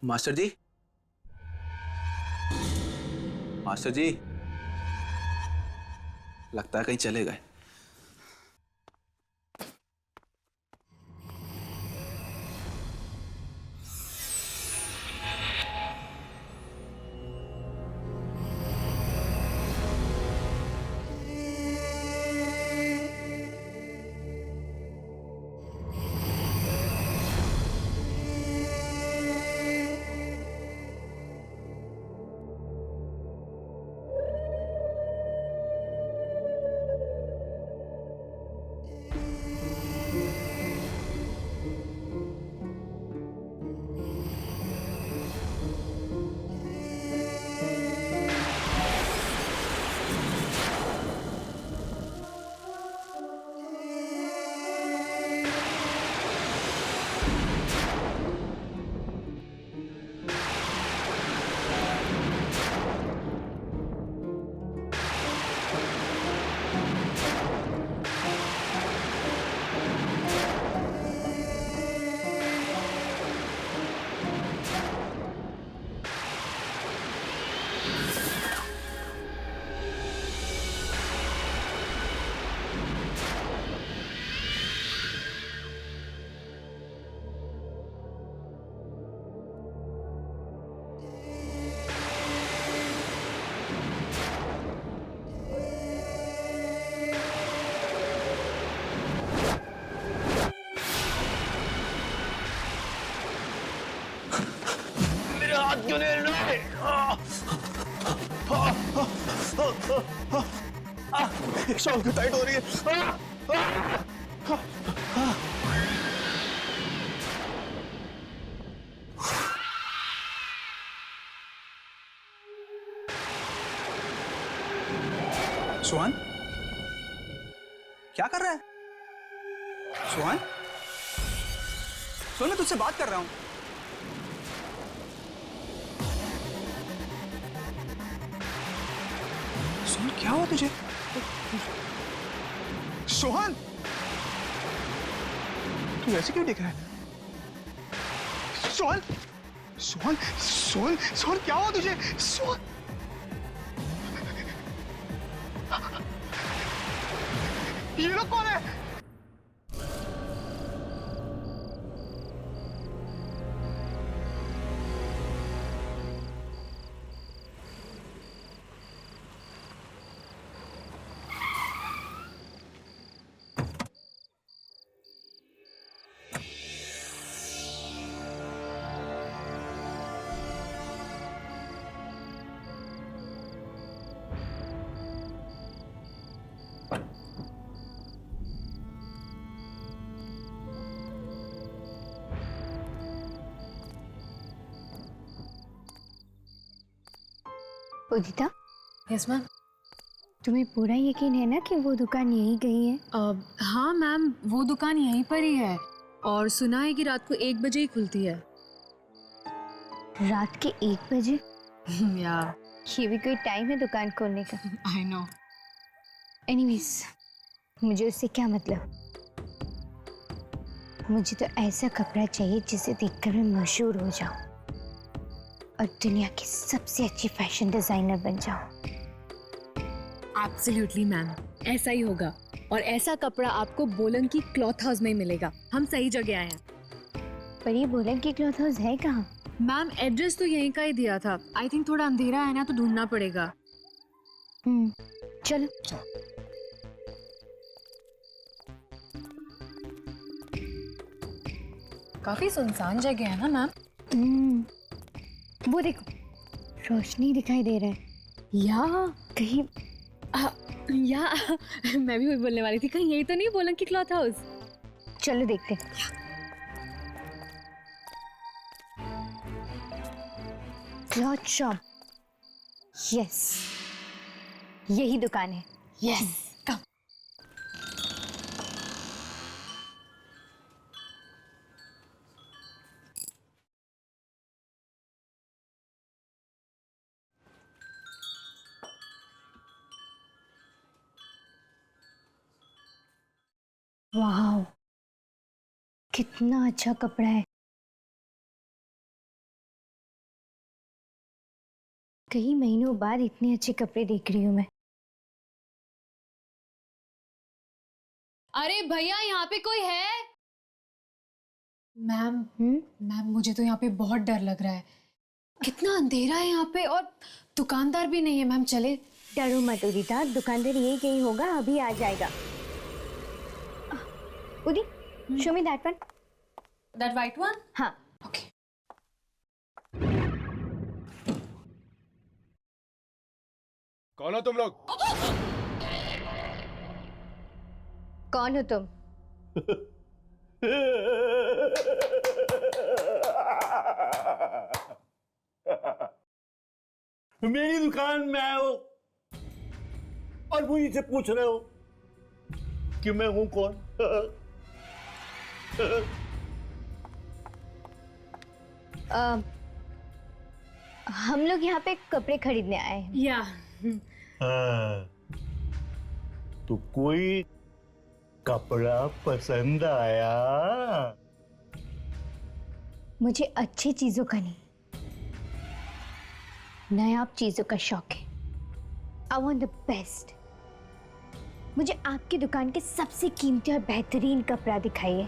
Master जी, master जी, लगता है कहीं चले गए। मेरे हाथ क्यों नहीं हिल रहे? शॉल क्यों टाइट हो रही है? सुहान, क्या कर रहा है? सुहान, सुन, मैं तुझसे बात कर रहा हूं। सुन, क्या हुआ तुझे? सोहन, तू ऐसे क्यों दिख रहा है? सोहन, सोहन, सोहन, सोहन, क्या हुआ तुझे? सोहन, ये लोग कौन है? उदिता, यस मैम। तुम्हें पूरा यकीन है ना कि वो दुकान यहीं गई है? हाँ मैम, वो दुकान यहीं पर ही है और सुना है कि रात को 1 बजे ही खुलती है। रात के 1 बजे? या ये भी कोई टाइम है दुकान खोलने का? I know. एनीवेज, मुझे उससे क्या मतलब? मुझे तो ऐसा कपड़ा चाहिए जिसे देखकर मैं मशहूर हो जाऊं और दुनिया की सबसे अच्छी फैशन डिजाइनर बन जाऊं। एब्सोल्युटली मैम, ऐसा ही होगा और ऐसा कपड़ा आपको बोलन की क्लॉथ हाउस में ही मिलेगा। हम सही जगह आए हैं। पर ये बोलन की क्लॉथ हाउस है कहाँ? मैम एड्रेस तो यहीं का ही दिया था। आई थिंक थोड़ा अंधेरा है ना, तो ढूंढना पड़ेगा। चलो। काफी सुनसान जगह है ना मैम? वो देखो, रोशनी दिखाई दे रहा है। या कहीं या मैं भी वही बोलने वाली थी, कहीं यही तो नहीं बोलन की क्लॉथ हाउस? चलो देखते हैं। क्लॉथ शॉप, यस, यही दुकान है। यस, कम। वाह, कितना अच्छा कपड़ा है। कई महीनों बाद इतने अच्छे कपड़े देख रही हूँ मैं। अरे भैया, यहाँ पे कोई है? मैम मैम, मुझे तो यहाँ पे बहुत डर लग रहा है। कितना अंधेरा है यहाँ पे और दुकानदार भी नहीं है। मैम चले? डरो मत उदिता, दुकानदार ये कहीं होगा, अभी आ जाएगा। उदी, show me that one. That white one? हाँ। ओके। कौन हो तुम लोग? कौन हो तुम? मेरी दुकान में आए हो और मुझे से पूछ रहे हो कि मैं हूं कौन? हम लोग यहाँ पे कपड़े खरीदने आए हैं। या तो कोई कपड़ा पसंद आया? मुझे अच्छी चीजों का नहीं, नायाब चीजों का शौक है। I want the best. मुझे आपकी दुकान के सबसे कीमती और बेहतरीन कपड़ा दिखाइए।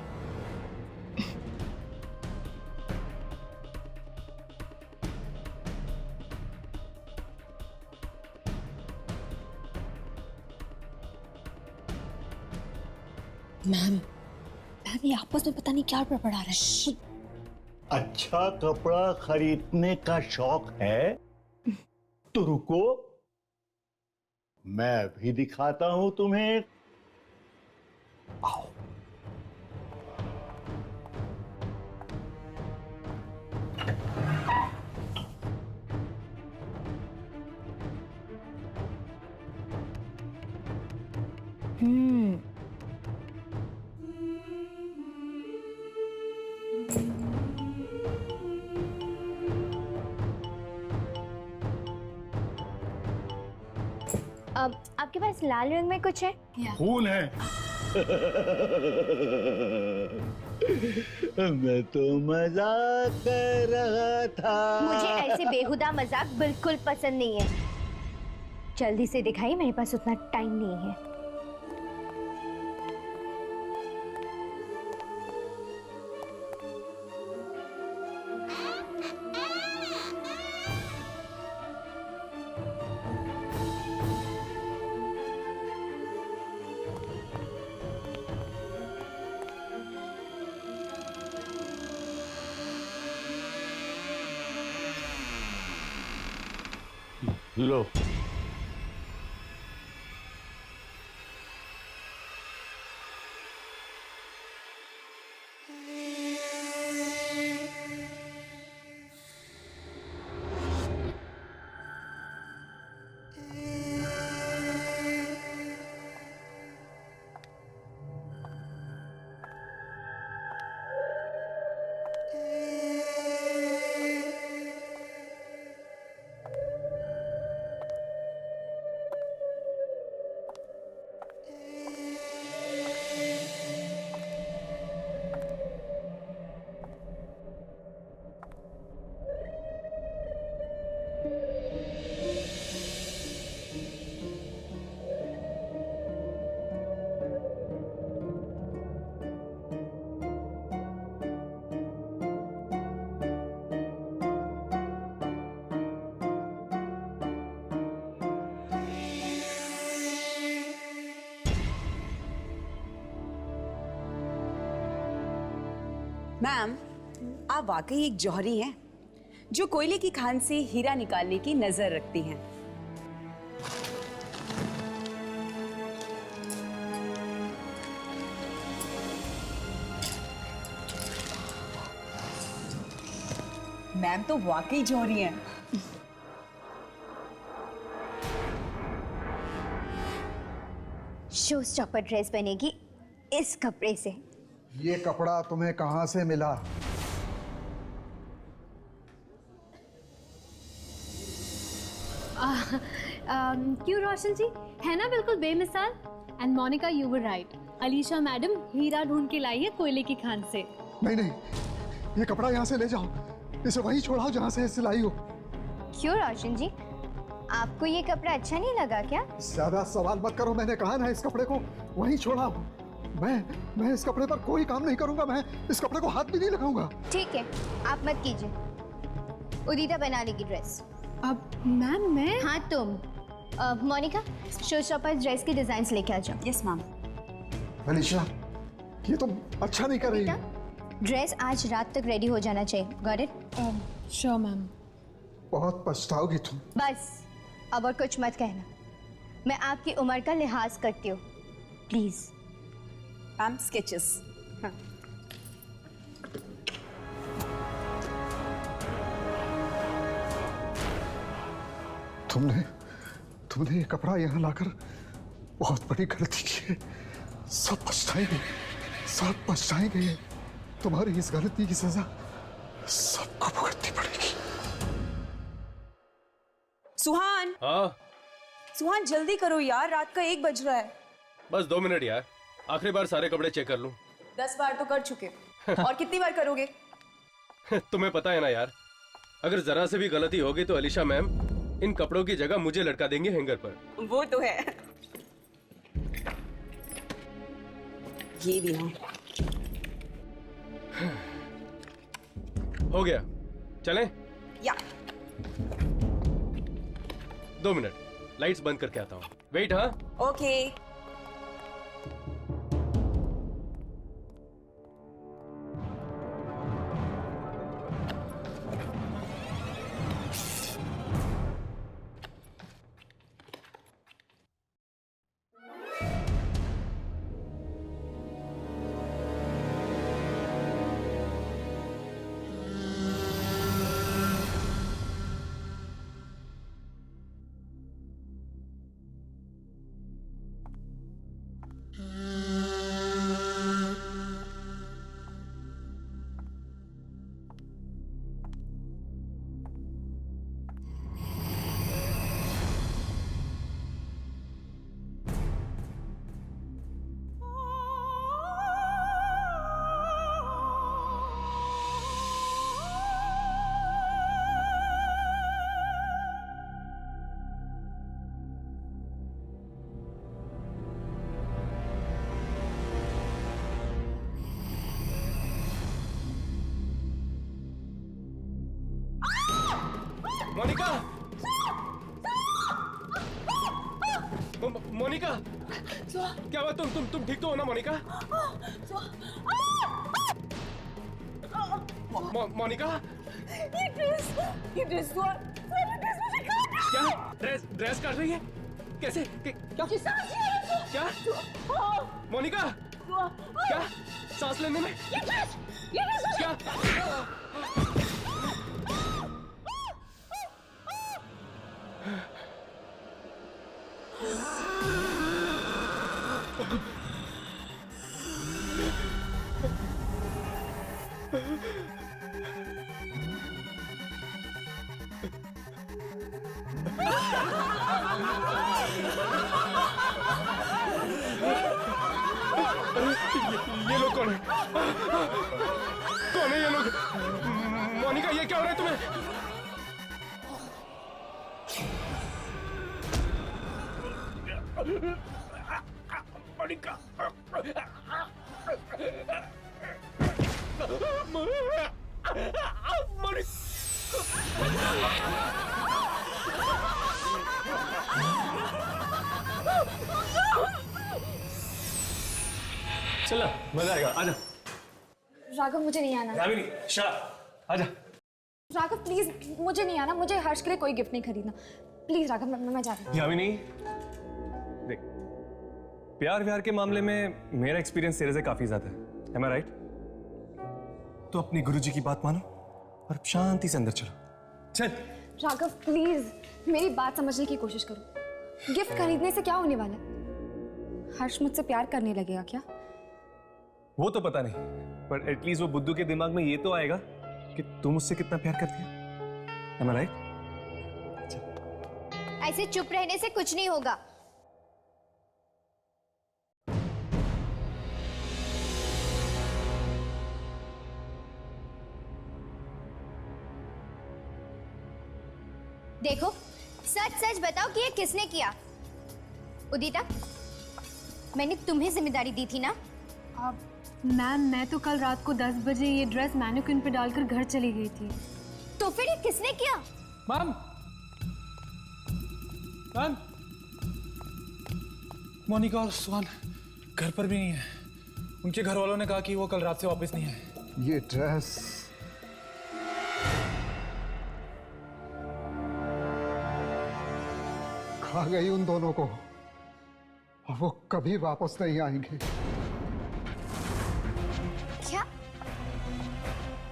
मैम ये आपस में पता नहीं क्या बड़बड़ा रहे हैं। अच्छा कपड़ा खरीदने का शौक है तो रुको, मैं भी दिखाता हूं तुम्हें। आओ। अब आपके पास लाल रंग में कुछ है? खून है। मैं तो मजाक कर रहा था। मुझे ऐसे बेहुदा मजाक बिल्कुल पसंद नहीं है। जल्दी से दिखाइए, मेरे पास उतना टाइम नहीं है। लो। मैम, आप वाकई एक जौहरी हैं जो कोयले की खान से हीरा निकालने की नजर रखती हैं। मैम तो वाकई जौहरी हैं। शो स्टॉपर ड्रेस बनेगी इस कपड़े से। ये कपड़ा तुम्हें कहाँ से मिला? क्यों रोशन जी, है ना बिल्कुल बेमिसाल। And Monika, you were right. Alisha madam हीरा ढूंढ के लाई है कोयले की खान से। नहीं नहीं, ये कपड़ा यहाँ से ले जाओ, इसे वहीं छोड़ाओ जहाँ से सिलाई हो। क्यों रोशन जी, आपको ये कपड़ा अच्छा नहीं लगा क्या? ज्यादा सवाल मत करो, मैंने कहा ना इस कपड़े को वहीं छोड़ा। मैं इस कपड़े पर कोई काम नहीं करूंगा, मैं इस कपड़े को हाथ भी नहीं लगाऊंगा। ठीक है, आप मत कीजिए। उदिता बना लेगी ड्रेस। अब मैम मैं हाँ तुम। मोनिका, शो स्टॉपर्स ड्रेस की डिजाइन लेके आ जाओ। Yes ma'am. अलीशा, ये तुम अच्छा नहीं कर रही। ड्रेस आज रात तक रेडी हो जाना चाहिए। Got it? Sure ma'am. बहुत पछताओगी तुम। बस अब और कुछ मत कहना। मैं आपकी उम्र का लिहाज करती हूँ, प्लीज। Ma'am sketches. तुमने ये कपड़ा यहाँ लाकर बहुत बड़ी गलती की है। सब पछताएंगे। तुम्हारी इस गलती की सजा सबको भुगतनी पड़ेगी। सुहान, हाँ सुहान जल्दी करो यार, रात का 1 बज रहा है। बस 2 मिनट यार, आखिरी बार सारे कपड़े चेक कर लूं। 10 बार तो कर चुके और कितनी बार करोगे? तुम्हें पता है ना यार, अगर जरा से भी गलती होगी तो अलीशा मैम इन कपड़ों की जगह मुझे लटका देंगे हैंगर पर। वो तो है। ये भी है। हो गया, चलें? या 2 मिनट, लाइट्स बंद करके आता हूँ। वेट। हाँ ओके। मोनिका, मोनिका, क्या हुआ? तुम ठीक तो हो ना मोनिका? मोनिका, ये ड्रेस मुझे क्या ड्रेस काट रही है? कैसे? क्या मोनिका, क्या सांस लेने में? क्या? ये लोग कौन है? कौन है ये लोग? मोनिका, ये क्या हो रहा है तुम्हें? मोनिका, चला मजा आएगा, आजा। राघव मुझे नहीं आना। यामिनी, आजा। राघव प्लीज मुझे नहीं आना, मुझे हर्ष के लिए कोई गिफ्ट नहीं खरीदना। प्लीज राघव, मैं जा रही हूँ। यामिनी देख, प्यार व्यार के मामले में मेरा एक्सपीरियंस तेरे से काफी ज्यादा है। Am I right? तो अपनी गुरुजी की बात मानो और शांति से अंदर चलो। चल। राघव प्लीज मेरी बात समझने की कोशिश करो। गिफ्ट खरीदने से क्या होने वाला है? हर्ष मुझसे प्यार करने लगेगा क्या? वो तो पता नहीं, पर एटलीस्ट वो बुद्धू के दिमाग में ये तो आएगा कि तुम मुझसे कितना प्यार करती है। Am I right? ऐसे चुप रहने से कुछ नहीं होगा। देखो, सच सच बताओ कि ये किसने किया? उदिता, मैंने तुम्हें जिम्मेदारी दी थी ना? मैम मैं तो कल रात को 10 बजे ये ड्रेस मैनिक्विन पे डालकर घर चली गई थी। तो फिर ये किसने किया? मैम, मैम, मोनिका और सुहान घर पर भी नहीं है। उनके घर वालों ने कहा कि वो कल रात से वापस नहीं है। ये ड्रेस खा गई उन दोनों को और वो कभी वापस नहीं आएंगे। क्या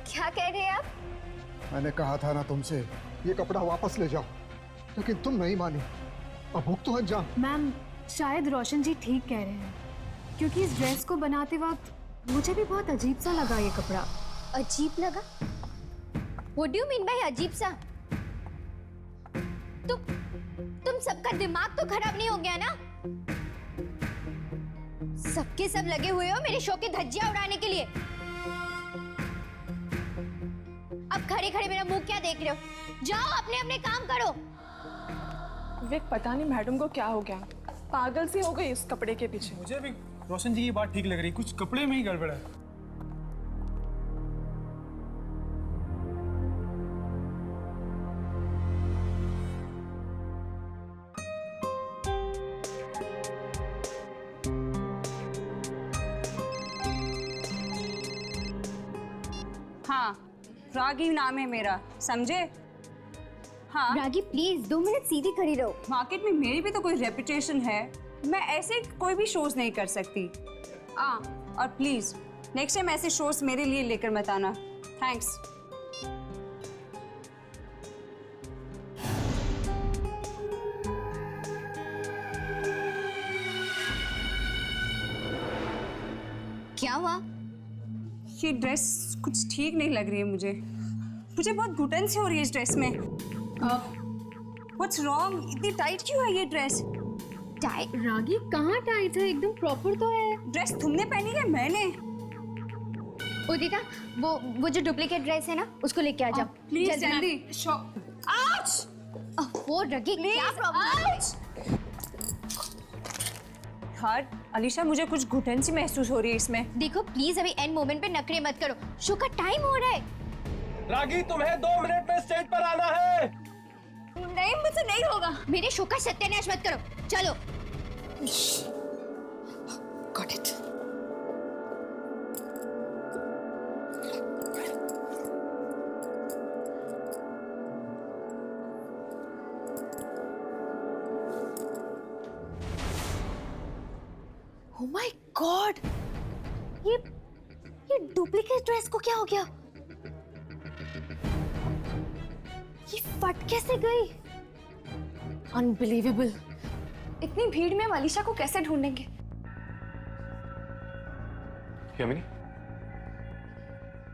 क्या कह रहे हैं आप? मैंने कहा था ना तुमसे ये कपड़ा वापस ले जाओ, लेकिन तुम नहीं मानी। अब भुगतो अंजाम। मैम शायद रोशन जी ठीक कह रहे हैं, क्योंकि इस ड्रेस को बनाते वक्त मुझे भी बहुत अजीब सा लगा ये कपड़ा। अजीब लगा? What do you mean by अजीब सा? तुम सबका दिमाग तो खराब नहीं हो गया ना? सबके सब लगे हुए हो मेरे शो के धज्जियां उड़ाने के लिए। अब खड़े खड़े मेरा मुंह क्या देख रहे हो? जाओ अपने अपने काम करो। विक, पता नहीं मैडम को क्या हो गया, पागल सी हो गई इस कपड़े के पीछे। मुझे भी रोशन जी की बात ठीक लग रही, कुछ कपड़े में ही गड़बड़ है। हाँ, रागी नाम है मेरा, समझे? हाँ, रागी प्लीज 2 मिनट सीधी खड़ी रहो। मार्केट में मेरी भी तो कोई रेपुटेशन है, मैं ऐसे कोई भी शोज नहीं कर सकती। और प्लीज नेक्स्ट टाइम ऐसे शोज मेरे लिए लेकर मत आना। थैंक्स। क्या हुआ? ये ड्रेस कुछ ठीक नहीं लग रही है मुझे बहुत घुटन सी हो रही है इस ड्रेस में। What's wrong? इतनी टाइट क्यों है ये ड्रेस? टाइट? रागी कहाँ टाइट है, एकदम प्रॉपर तो है। ड्रेस तुमने पहनी है? मैंने? उदिता, वो जो डुप्लीकेट ड्रेस है ना, उसको लेके आ जाओ प्लीज जल्दी। वो रगी, क्या प्रॉब्लम है? यार अलीशा, मुझे कुछ घुटन सी महसूस हो रही है इसमें। देखो प्लीज अभी एंड मोमेंट पे नखरे मत करो, शो का टाइम हो रहा है। रागी तुम्हें 2 मिनट में स्टेज पर आना है। नहीं, मुझसे नहीं होगा। मेरे शो का सत्यानाश मत करो, चलो। Got it. Oh my God! ये डुप्लीकेट ड्रेस को क्या हो गया? ये फट कैसे गई? अनबिलीवेबल। इतनी भीड़ में हम अलीशा को कैसे ढूंढेंगे? यामिनी,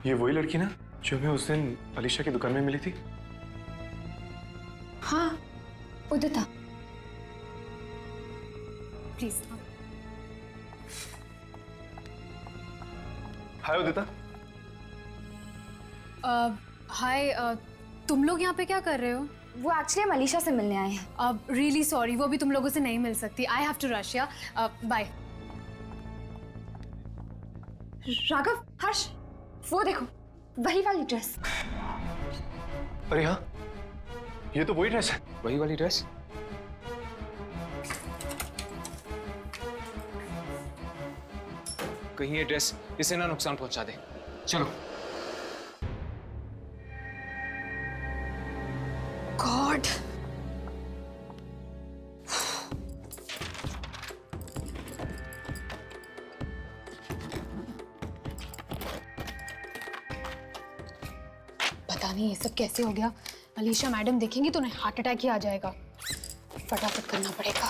ये वही लड़की ना जो हमें उस दिन अलीशा की दुकान में मिली थी? हाँ, उदिता प्लीज। हाय उदिता। हाय, तुम लोग यहाँ पे क्या कर रहे हो? वो एक्चुअली हम अलीशा से मिलने आए हैं। अब रियली सॉरी, वो भी तुम लोगों से नहीं मिल सकती। I have to rush. या बाय। राघव, हर्ष, वो देखो, वही वाली ड्रेस। अरे हाँ, ये तो वही ड्रेस है। वही वाली ड्रेस। कहीं ये ड्रेस इसे ना नुकसान पहुंचा दे। चलो। गॉड, पता नहीं ये सब कैसे हो गया। अलीशा मैडम देखेंगी तो उन्हें हार्ट अटैक ही आ जाएगा। फटाफट करना पड़ेगा।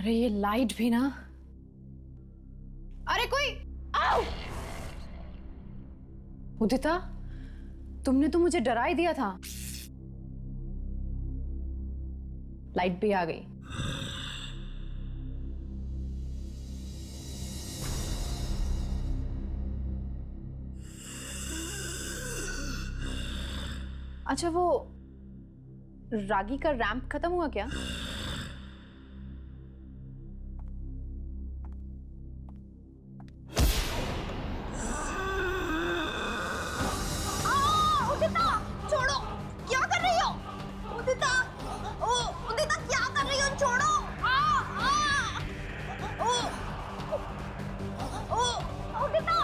अरे ये लाइट भी ना। अरे कोई आओ। उदिता, तुमने तो मुझे डरा ही दिया था। लाइट भी आ गई। अच्छा, वो रागी का रैंप खत्म हुआ क्या? उदिता, छोड़ो, क्या कर रही हो? उदिता, उदिता क्या कर रही हो? छोड़ो। उदिता,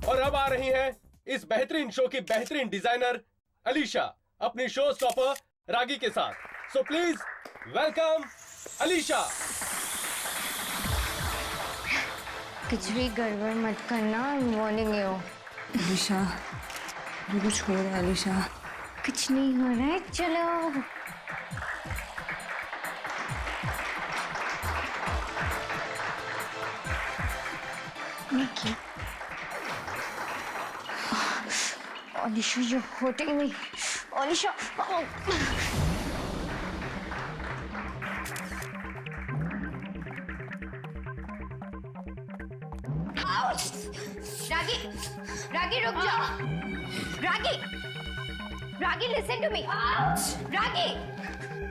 और अब आ रही हैं इस बेहतरीन शो की बेहतरीन डिजाइनर अलीशा अपनी शो स्टॉपर रागी के साथ। So please welcome Alisha. कुछ भी गड़बड़ मत करना, वार्निंग यू। अलीशा, कुछ हो रहा है अलीशा? कुछ नहीं हो रहा है, चलो। निकी, अलीशा ये होते ही नहीं। अलीशा, रागी, रागी रुक जाओ। रागी, रागी लिसन टू मी। रागी,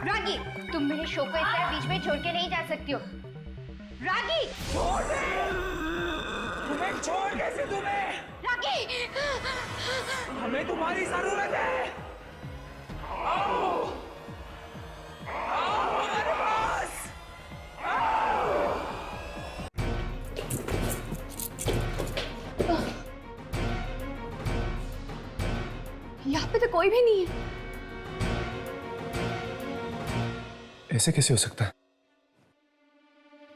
रागी, तुम मेरे शो को इस तरह बीच में छोड़ के नहीं जा सकती हो। रागी, तुम्हें छोड़ कैसे तुम्हें? रागी, हमें तुम्हारी जरूरत है। आओ, आओ हमारे पास। यहाँ पे तो कोई भी नहीं है। ऐसे कैसे हो सकता है?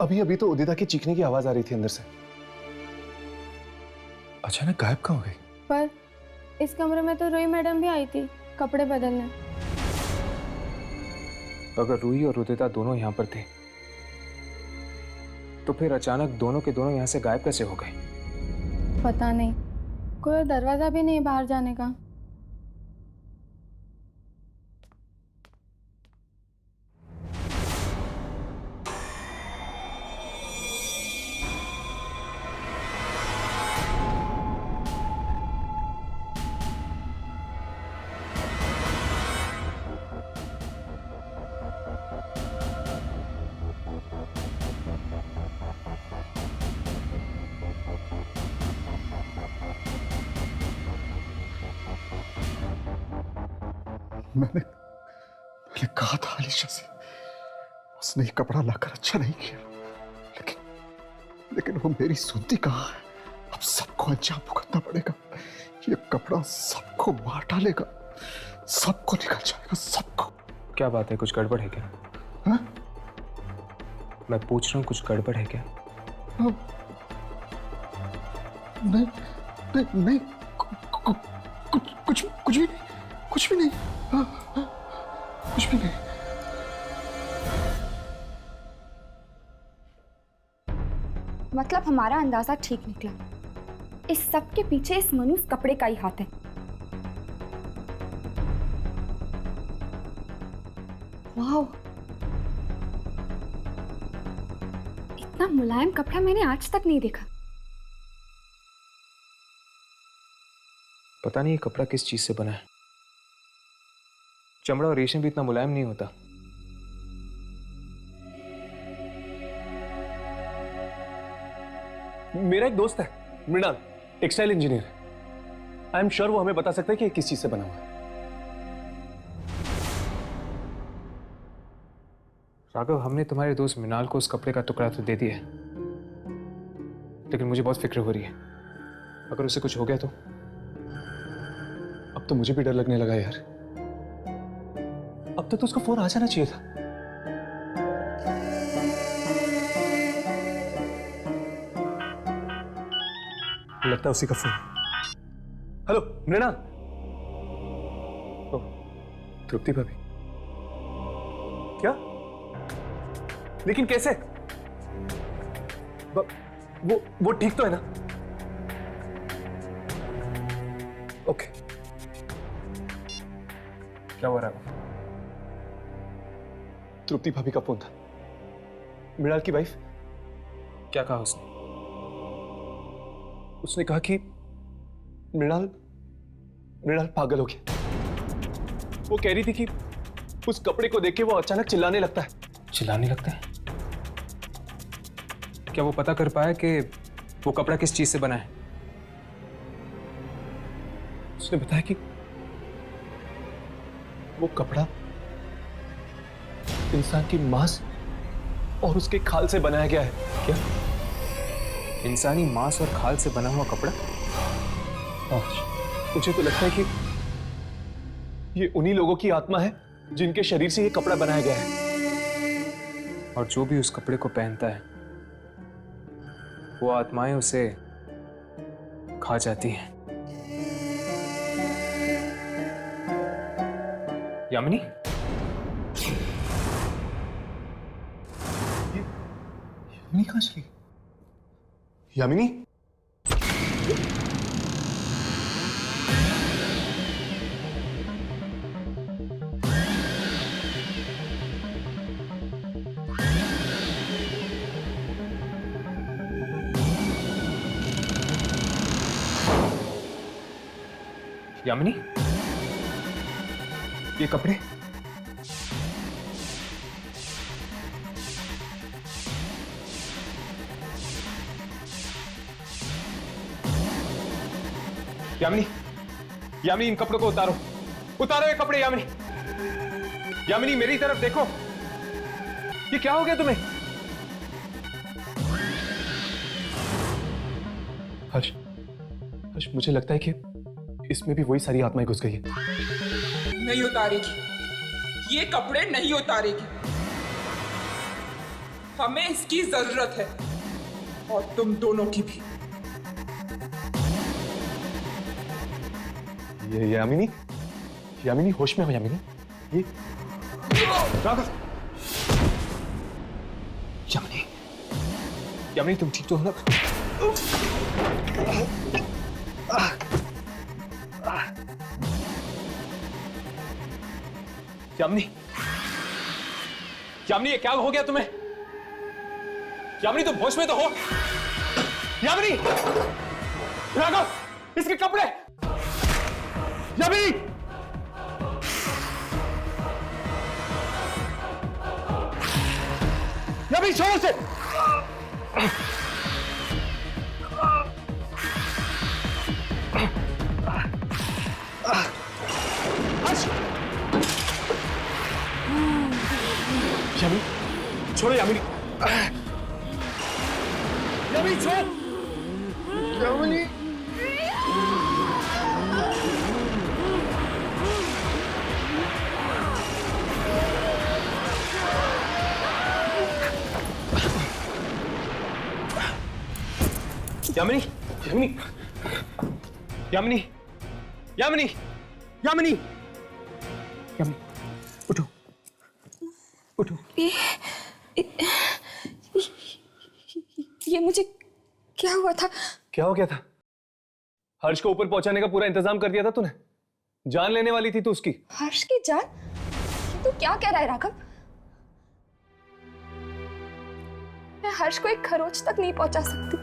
अभी अभी तो उदिता की चीखने की आवाज आ रही थी अंदर से, अचानक गायब कहाँ हो गई? पर इस कमरे में तो रूही मैडम भी आई थी कपड़े बदलने। तो अगर रूही और उदिता दोनों यहाँ पर थे तो फिर अचानक दोनों के दोनों यहाँ से गायब कैसे हो गए? पता नहीं, कोई दरवाजा भी नहीं बाहर जाने का। मैंने कहा था अलीशा से, उसने ये कपड़ा लाकर अच्छा नहीं किया, लेकिन वो मेरी सुनती कहाँ है। अब सबको अंजाम भुगतना पड़ेगा। ये कपड़ा सबको मार डालेगा, सबको निकल जाएगा, सबको। क्या बात है, कुछ गड़बड़ है क्या? हा? मैं पूछ रहा हूँ, कुछ गड़बड़ है क्या? नहीं नहीं नहीं, कुछ भी नहीं, कुछ भी नहीं, कुछ भी नहीं। मतलब हमारा अंदाजा ठीक निकला। इस सब के पीछे इस मनुष्य कपड़े का ही हाथ है। वाह, मुलायम कपड़ा मैंने आज तक नहीं देखा। पता नहीं ये कपड़ा किस चीज से बना है। चमड़ा और रेशम भी इतना मुलायम नहीं होता। मेरा एक दोस्त है Mrinal, textile engineer. I am sure वो हमें बता सकता है कि ये किस चीज से बना हुआ है। राघव, हमने तुम्हारे दोस्त मृणाल को उस कपड़े का टुकड़ा तो दे दिया है, लेकिन मुझे बहुत फिक्र हो रही है। अगर उसे कुछ हो गया तो? अब तो मुझे भी डर लगने लगा यार। अब तक तो उसका फोन आ जाना चाहिए था। लगता है उसी का फोन। हेलो मृणाल। ओह, तृप्ति भाभी। क्या? लेकिन कैसे? वो ठीक तो है ना? ओके। क्या हो रहा है? तृप्ति भाभी का फोन था, मृणाल की वाइफ। क्या कहा उसने? उसने कहा कि मृणाल पागल हो गया। वो कह रही थी कि उस कपड़े को देख के वो अचानक चिल्लाने लगता है। चिल्लाने लगता है? क्या वो पता कर पाया कि वो कपड़ा किस चीज से बना है? उसने बताया कि वो कपड़ा इंसान की मांस और उसके खाल से बनाया गया है। क्या? इंसानी मांस और खाल से बना हुआ कपड़ा? मुझे तो लगता है कि ये उन्हीं लोगों की आत्मा है जिनके शरीर से ये कपड़ा बनाया गया है। और जो भी उस कपड़े को पहनता है, वो आत्माएं उसे खा जाती हैं। यामिनी? यामिनी कहां चली? यामिनी? यामिनी? ये कपड़े? यामिनी, यामिनी इन कपड़ों को उतारो, उतारो ये कपड़े। यामिनी, यामिनी मेरी तरफ देखो। ये क्या हो गया तुम्हें? हर्ष, हर्ष मुझे लगता है कि इसमें भी वही सारी आत्माएं घुस गई है। नहीं उतारेगी, ये कपड़े नहीं उतारेगी। हमें इसकी जरूरत है, और तुम दोनों की भी। ये यामिनी, यामिनी होश में हो यामिनी। ये राघव। यामिनी, यामिनी तुम ठीक तो हो ना? यामिनी, यामिनी ये क्या हो गया तुम्हें? यामिनी तुम होश में तो हो? यामिनी, राघव इसके कपड़े। यामिनी, यामिनी जोर से। यामिनी छोड़ो, यामिनी, यामिनी छोड़, यामिनी। यामिनी, यामिनी, यामिनी, यामिनी, यामिनी, यामिनी, उठो, उठो। ये मुझे क्या हुआ था? क्या हो गया था? हर्ष को ऊपर पहुंचाने का पूरा इंतजाम कर दिया था तूने। जान लेने वाली थी तू उसकी। हर्ष की जान? ये तू क्या कह रहा है राघव? मैं हर्ष को एक खरोच तक नहीं पहुंचा सकती।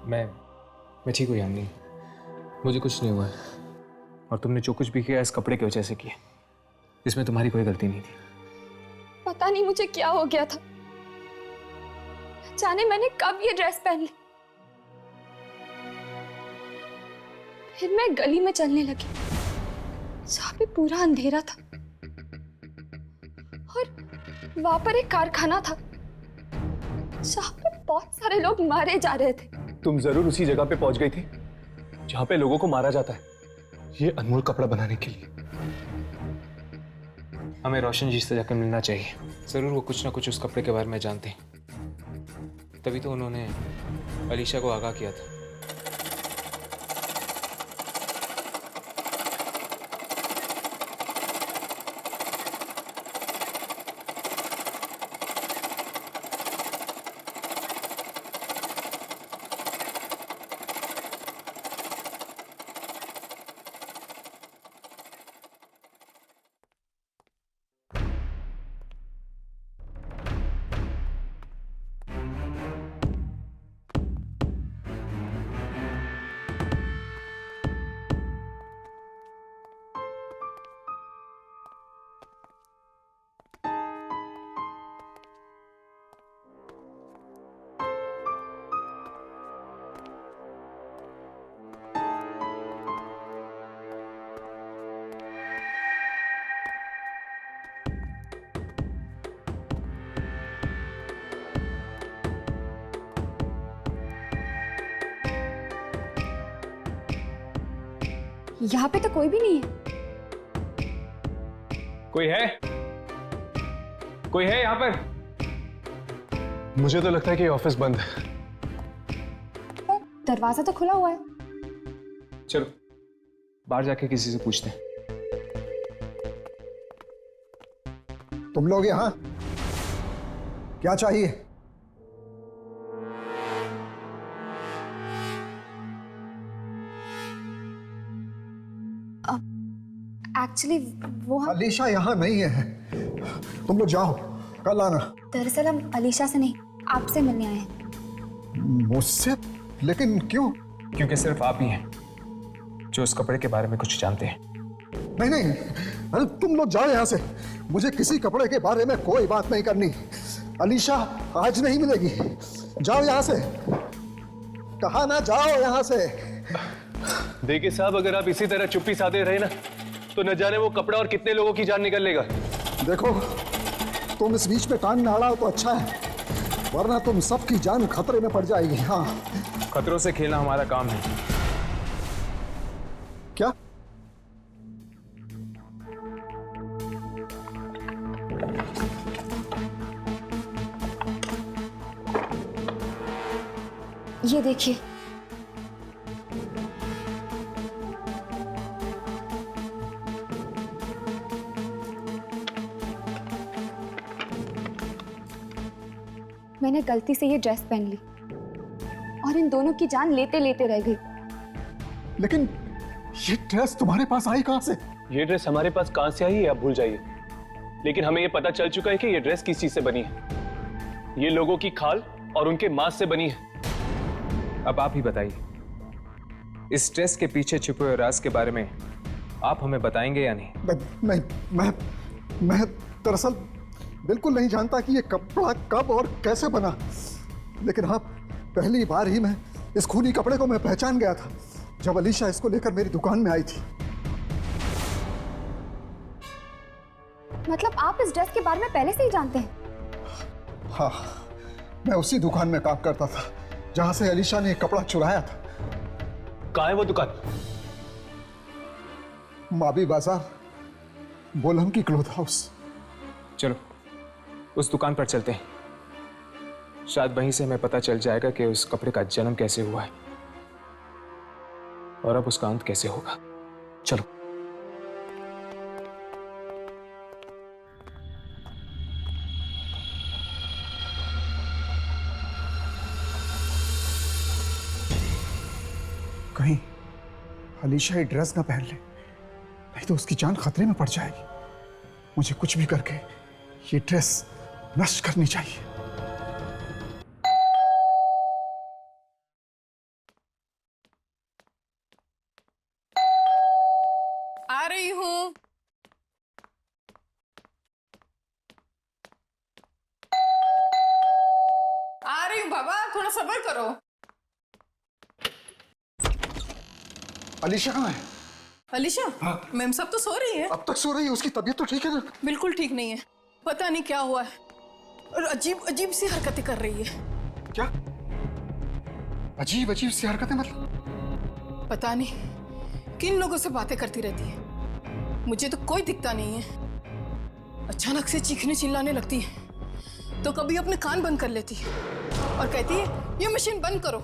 मैं ठीक हूँ यामिनी, मुझे कुछ नहीं हुआ है। और तुमने जो कुछ भी किया इस कपड़े की वजह से किया, इसमें तुम्हारी कोई गलती नहीं थी। पता नहीं मुझे क्या हो गया था, जाने मैंने कब ये ड्रेस पहन ली। फिर मैं गली में चलने लगी जहाँ पे पूरा अंधेरा था और वहां पर एक कारखाना था जहाँ पे बहुत सारे लोग मारे जा रहे थे। तुम जरूर उसी जगह पे पहुंच गई थी जहां पे लोगों को मारा जाता है, ये अनमोल कपड़ा बनाने के लिए। हमें रोशन जी से जाकर मिलना चाहिए। जरूर वो कुछ ना कुछ उस कपड़े के बारे में जानते हैं, तभी तो उन्होंने अलीशा को आगाह किया था। यहाँ पे तो कोई भी नहीं है। कोई है? कोई है यहाँ पर? मुझे तो लगता है कि ये ऑफिस बंद है। पर दरवाजा तो खुला हुआ है। चलो बाहर जाके किसी से पूछते हैं। तुम लोग यहाँ क्या चाहिए? एक्चुअली वो हम अलीशा यहाँ नहीं है, तुम लोग जाओ, कल आना। दरअसल हम अलीशा से नहीं आपसे मिलने आए हैं। मुझसे? लेकिन क्यों? क्योंकि सिर्फ आप ही हैं जो उस कपड़े के बारे में कुछ जानते हैं। नहीं नहीं, अरे तुम लोग जाओ यहाँ से, मुझे किसी कपड़े के बारे में कोई बात नहीं करनी। अलीशा आज नहीं मिलेगी, जाओ यहाँ से, कहा ना जाओ यहाँ से। देखिए साहब, अगर आप इसी तरह चुप्पी साधे रहे ना तो न जाने वो कपड़ा और कितने लोगों की जान निकल लेगा। देखो, तुम इस बीच में कान न अड़ाओ तो अच्छा है, वरना तुम सबकी जान खतरे में पड़ जाएगी। हाँ, खतरों से खेलना हमारा काम है। क्या? ये देखिए, मैंने गलती से ये ड्रेस पहन ली और इन दोनों की जान लेते लेते रह गई। लेकिन ये ड्रेस तुम्हारे पास आई कहां से? ये ड्रेस हमारे पास कहां से आई है आप भूल जाइए, लेकिन हमें ये पता चल चुका है कि ये ड्रेस किस चीज से बनी है। ये लोगों की खाल और उनके मांस से बनी है। अब आप ही बताइए, इस ड्रेस के पीछे छुपे हुए राज के बारे में आप हमें बताएंगे या नहीं? नहीं, मैं दरअसल बिल्कुल नहीं जानता कि ये कपड़ा कब और कैसे बना, लेकिन हाँ, पहली बार ही मैं इस खूनी कपड़े को मैं पहचान गया था जब अलीशा इसको लेकर मेरी दुकान में आई थी। मतलब आप इस ड्रेस के बारे में पहले से ही जानते हैं? हाँ, मैं उसी दुकान में काम करता था जहां से अलीशा ने कपड़ा चुराया था। कहाँ है वो दुकान? माबी बाजार, बोलम की क्लोथ हाउस। चलो उस दुकान पर चलते हैं, शायद वहीं से हमें पता चल जाएगा कि उस कपड़े का जन्म कैसे हुआ है और अब उसका अंत कैसे होगा। चलो। कहीं अलीशा ये ड्रेस ना पहन ले, नहीं तो उसकी जान खतरे में पड़ जाएगी। मुझे कुछ भी करके ये ड्रेस नष्ट करनी चाहिए। आ रही हूँ। आ रही हूँ बाबा, थोड़ा सब्र करो। अलीशा कहाँ है? अलीशा, मैम सब तो सो रही है। अब तक सो रही है? उसकी तबीयत तो ठीक है ना? बिल्कुल ठीक नहीं है, पता नहीं क्या हुआ है और अजीब अजीब सी हरकतें कर रही है। क्या अजीब अजीब सी हरकतें? मतलब पता नहीं किन लोगों से बातें करती रहती है, मुझे तो कोई दिखता नहीं है। अचानक से चीखने चिल्लाने लगती है, तो कभी अपने कान बंद कर लेती है और कहती है ये मशीन बंद करो।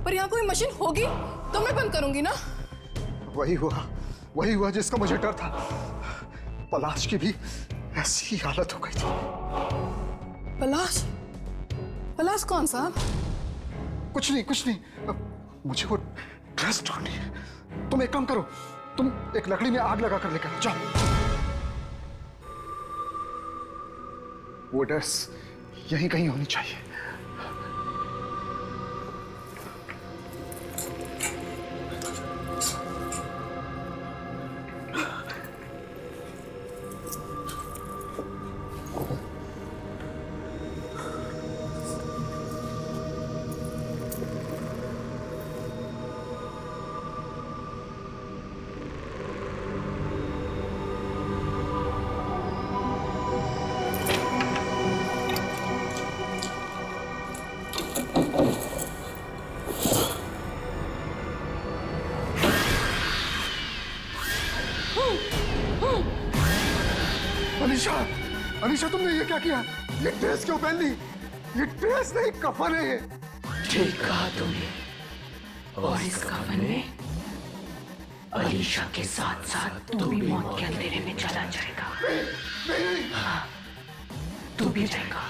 पर यहाँ कोई मशीन होगी तो मैं बंद करूंगी ना। वही हुआ जिसका मुझे डर था। पलाश की भी ऐसी ही हालत हो गई थी। पलाश कौन साहब? कुछ नहीं। अब मुझे वो ड्रेस ढूंढनी है। तुम एक काम करो, तुम एक लकड़ी में आग लगा कर लेकर जाओ। वो ड्रेस यहीं कहीं होनी चाहिए। अलीशा, तुमने ये क्या किया? ये ड्रेस क्यों पहन ली? ये ड्रेस नहीं, कफन है। ठीक कहा तुमने। और इस कफन में अलीशा के साथ साथ तू भी मौत के अंधेरे में चला जाएगा। हाँ, तू भी जाएगा।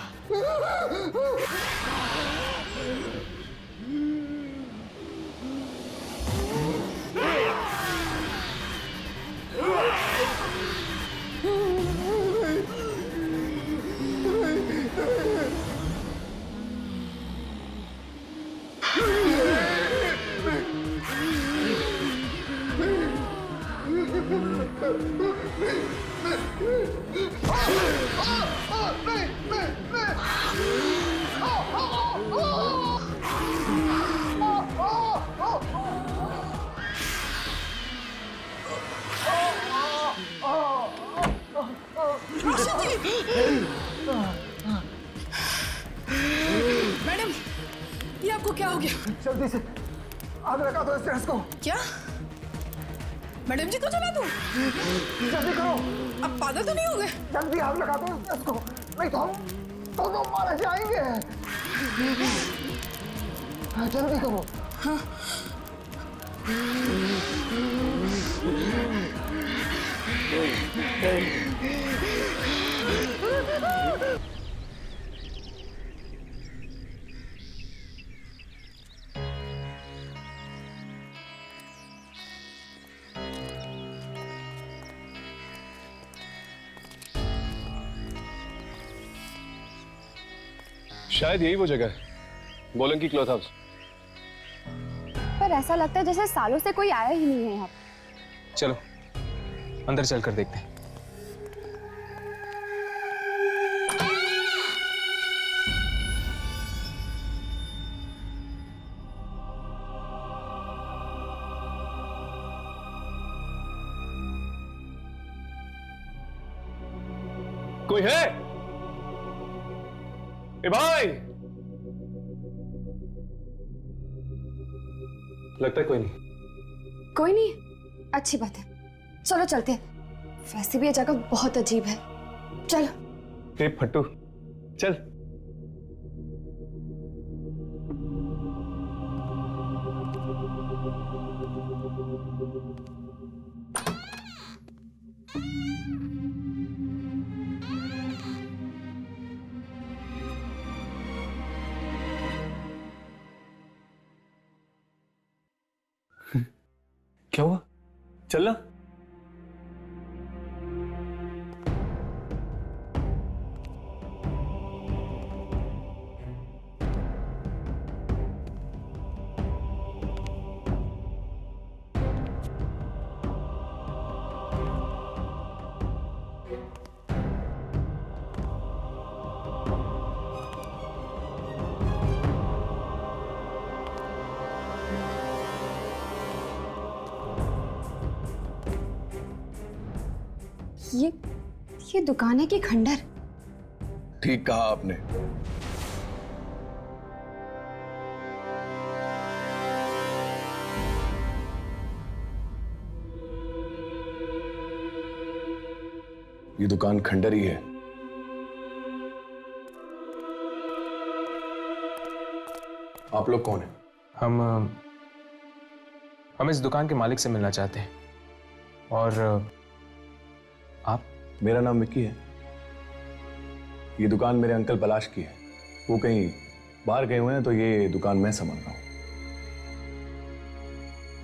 मैडम, ये आपको क्या हो गया? जल्दी से आग लगा दो इस ड्रेस को। क्या मैडम जी को जला दूं? जल्दी करो। अब पागल तो नहीं हो गए? जल्दी आग लगा दो इस ड्रेस को, नहीं तो हम दोनों मारे जाएंगे। जल्दी करो। हाँ। शायद यही वो जगह है, बोलंकी क्लॉथ हाउस। पर ऐसा लगता है जैसे सालों से कोई आया ही नहीं है यहाँ। चलो अंदर चलकर देखते हैं। कोई है? ए भाई, लगता है कोई नहीं। कोई नहीं, अच्छी बात है, चलो चलते हैं। वैसे भी ये जगह बहुत अजीब है, चलो। ए फट्टू, चल। क्या हुआ? चलना। ये दुकान है कि खंडर? ठीक कहा आपने। ये दुकान खंडर ही है। आप लोग कौन हैं? हम इस दुकान के मालिक से मिलना चाहते हैं। और आप? मेरा नाम विक्की है। ये दुकान मेरे अंकल पलाश की है। वो कहीं बाहर गए हुए हैं तो ये दुकान मैं संभाल रहा हूं।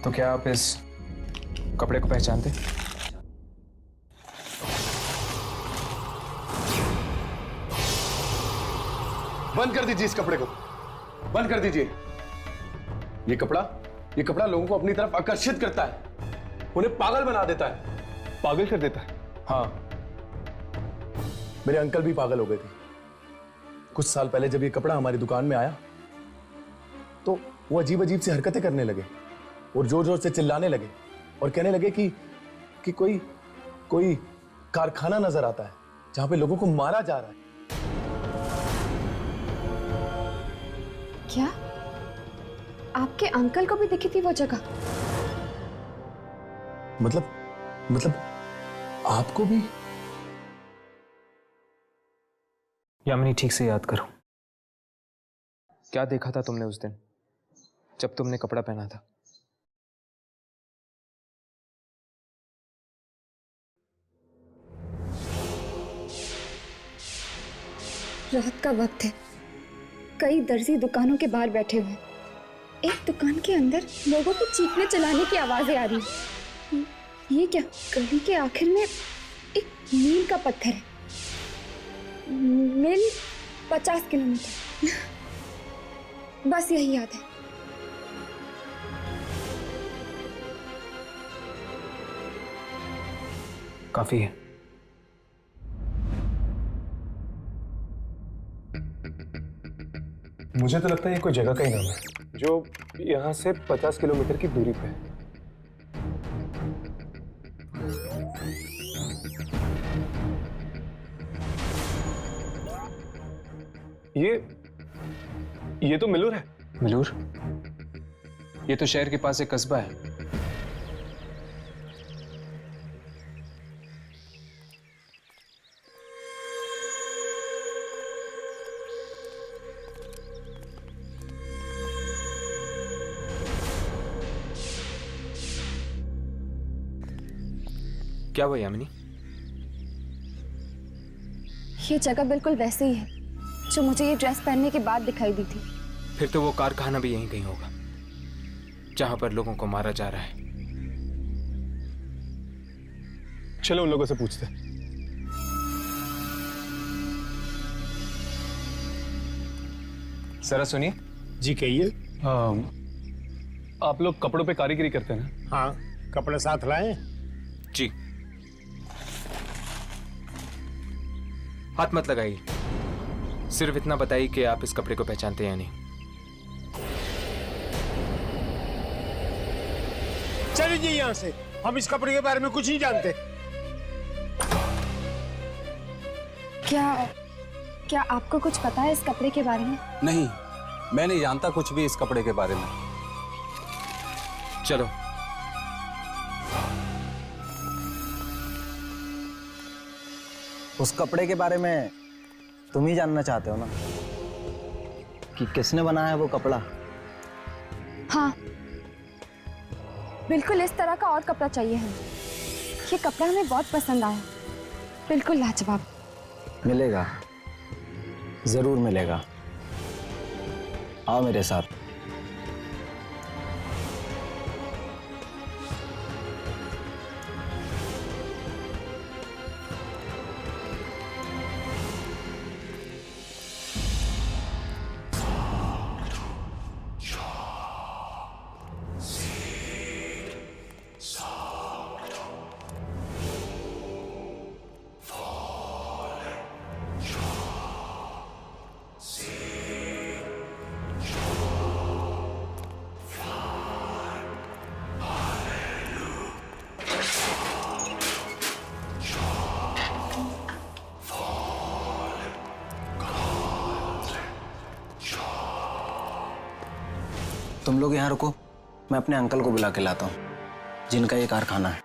तो क्या आप इस कपड़े को पहचानते? बंद कर दीजिए इस कपड़े को, बंद कर दीजिए। ये कपड़ा लोगों को अपनी तरफ आकर्षित करता है, उन्हें पागल बना देता है। पागल कर देता है? हाँ, मेरे अंकल भी पागल हो गए थे। कुछ साल पहले जब ये कपड़ा हमारी दुकान में आया तो वो अजीब अजीब सी हरकतें करने लगे और जोर जोर से चिल्लाने लगे और कहने लगे कि कोई कारखाना नजर आता है जहां पे लोगों को मारा जा रहा है। क्या आपके अंकल को भी दिखी थी वो जगह? मतलब आपको भी? यामिनी, ठीक से याद करो, क्या देखा था तुमने उस दिन जब तुमने कपड़ा पहना था? रात का वक्त है, कई दर्जी दुकानों के बाहर बैठे हुए। एक दुकान के अंदर लोगों की चीखने चिल्लाने की आवाजें आ रही हैं। ये क्या? गली के आखिर में एक मील का पत्थर है। मील 50 किलोमीटर, बस यही याद है। काफी है। मुझे तो लगता है ये कोई जगह का ही नाम है जो यहां से 50 किलोमीटर की दूरी पे है। ये तो मिलूर है। मिलूर? ये तो शहर के पास एक कस्बा है। क्या हुआ यामिनी? ये जगह बिल्कुल वैसे ही है जो मुझे ये ड्रेस पहनने के बाद दिखाई दी थी। फिर तो वो कारखाना भी यहीं कहीं होगा जहां पर लोगों को मारा जा रहा है। चलो उन लोगों से पूछते हैं। जरा सुनिए। जी कहिए। आप लोग कपड़ों पे कारीगरी करते हैं ना? हाँ, कपड़े साथ लाए? जी। हाथ मत लगाइए, सिर्फ इतना बताइए कि आप इस कपड़े को पहचानते हैं या नहीं। चलिए जी यहाँ से, हम इस कपड़े के बारे में कुछ नहीं जानते। क्या आपको कुछ पता है इस कपड़े के बारे में? नहीं, मैं नहीं जानता कुछ भी इस कपड़े के बारे में। चलो। उस कपड़े के बारे में तुम ही जानना चाहते हो ना, कि किसने बनाया है वो कपड़ा? हाँ, बिल्कुल इस तरह का और कपड़ा चाहिए हमें। ये कपड़ा हमें बहुत पसंद आया, बिल्कुल लाजवाब। मिलेगा, जरूर मिलेगा। आओ मेरे साथ। तुम लोग यहाँ रुको, मैं अपने अंकल को बुला के लाता हूँ जिनका ये कारखाना है।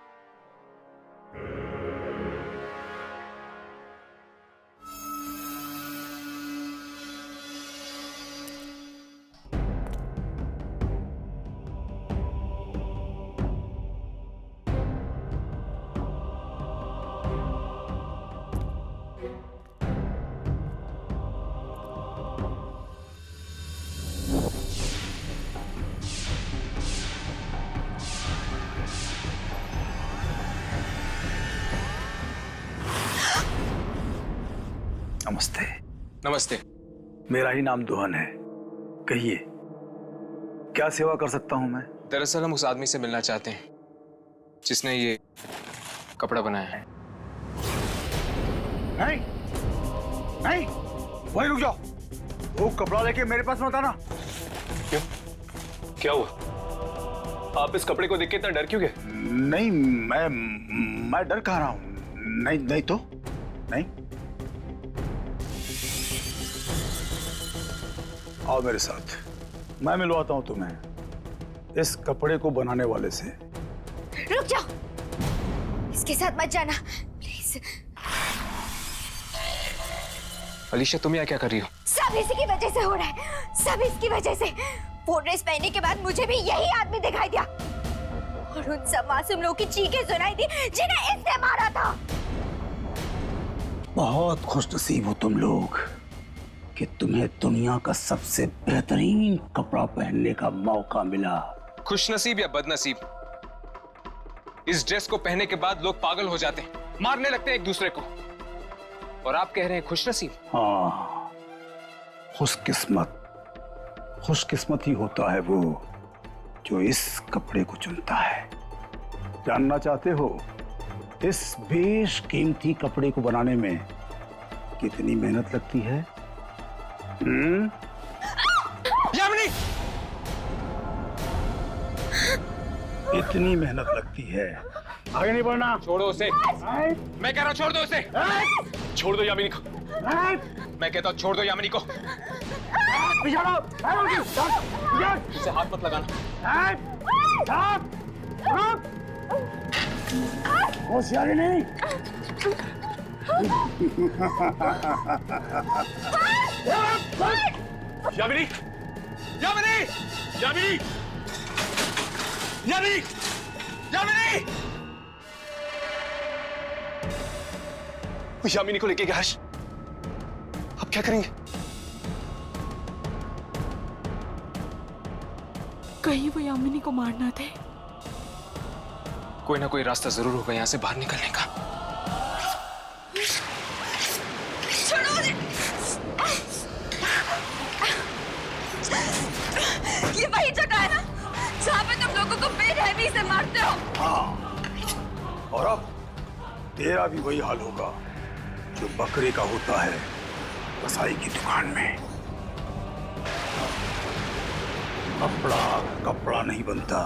नमस्ते। नमस्ते। मेरा ही नाम दुहन है। कहिए, क्या सेवा कर सकता हूं मैं? दरअसल हम उस आदमी से मिलना चाहते हैं जिसने ये कपड़ा बनाया है। नहीं, नहीं, वहीं रुक जाओ। वो कपड़ा लेके मेरे पास मत आना। क्यों? क्या हुआ? आप इस कपड़े को देख के इतना डर क्यों गए? नहीं, मैं डर कहाँ रहा हूं? नहीं, नहीं तो नहीं। आओ मेरे साथ, मैं मिलवाता हूं तुम्हें इस कपड़े को बनाने वाले से। रुक जाओ, इसके साथ मत जाना प्लीज। अलीशा, तुम यहाँ क्या कर रही हो? सब इसी की वजह से हो रहा है, सब इसकी वजह से। वो ड्रेस पहनने के बाद मुझे भी यही आदमी दिखाई दिया और उन सब मासूम लोगों की चीखें सुनाई दी जिन्हें इसने मारा था। बहुत खुशनसीब हो तुम लोग कि तुम्हें दुनिया का सबसे बेहतरीन कपड़ा पहनने का मौका मिला। खुशनसीब या बदनसीब, इस ड्रेस को पहनने के बाद लोग पागल हो जाते हैं, मारने लगते हैं एक दूसरे को, और आप कह रहे हैं खुशनसीब? हाँ, खुशकिस्मत ही होता है वो जो इस कपड़े को चुनता है। जानना चाहते हो इस बेशकीमती कपड़े को बनाने में कितनी मेहनत लगती है? यामिनी! इतनी मेहनत लगती है। आगे नहीं बढ़ना। छोड़ो उसे। मैं कह रहा हूं छोड़ दो उसे। छोड़ दो यामिनी को। मैं कहता हूं छोड़ दो यामिनी को। उसे हाथ मत लगाना। होशियारी नहीं। यामिनी! यामिनी! यामिनी! यामिनी! यामिनी! यामिनी को लेके गया हर्ष। अब क्या करेंगे? कहीं वो यामिनी को मारना थे। कोई ना कोई रास्ता जरूर होगा यहाँ से बाहर निकलने का। ये वही जगह है ना जहाँ पे तुम लोगों को बेरहमी से मारते हो? हाँ, और अब तेरा भी वही हाल होगा जो बकरे का होता है कसाई की दुकान में। कपड़ा कपड़ा नहीं बनता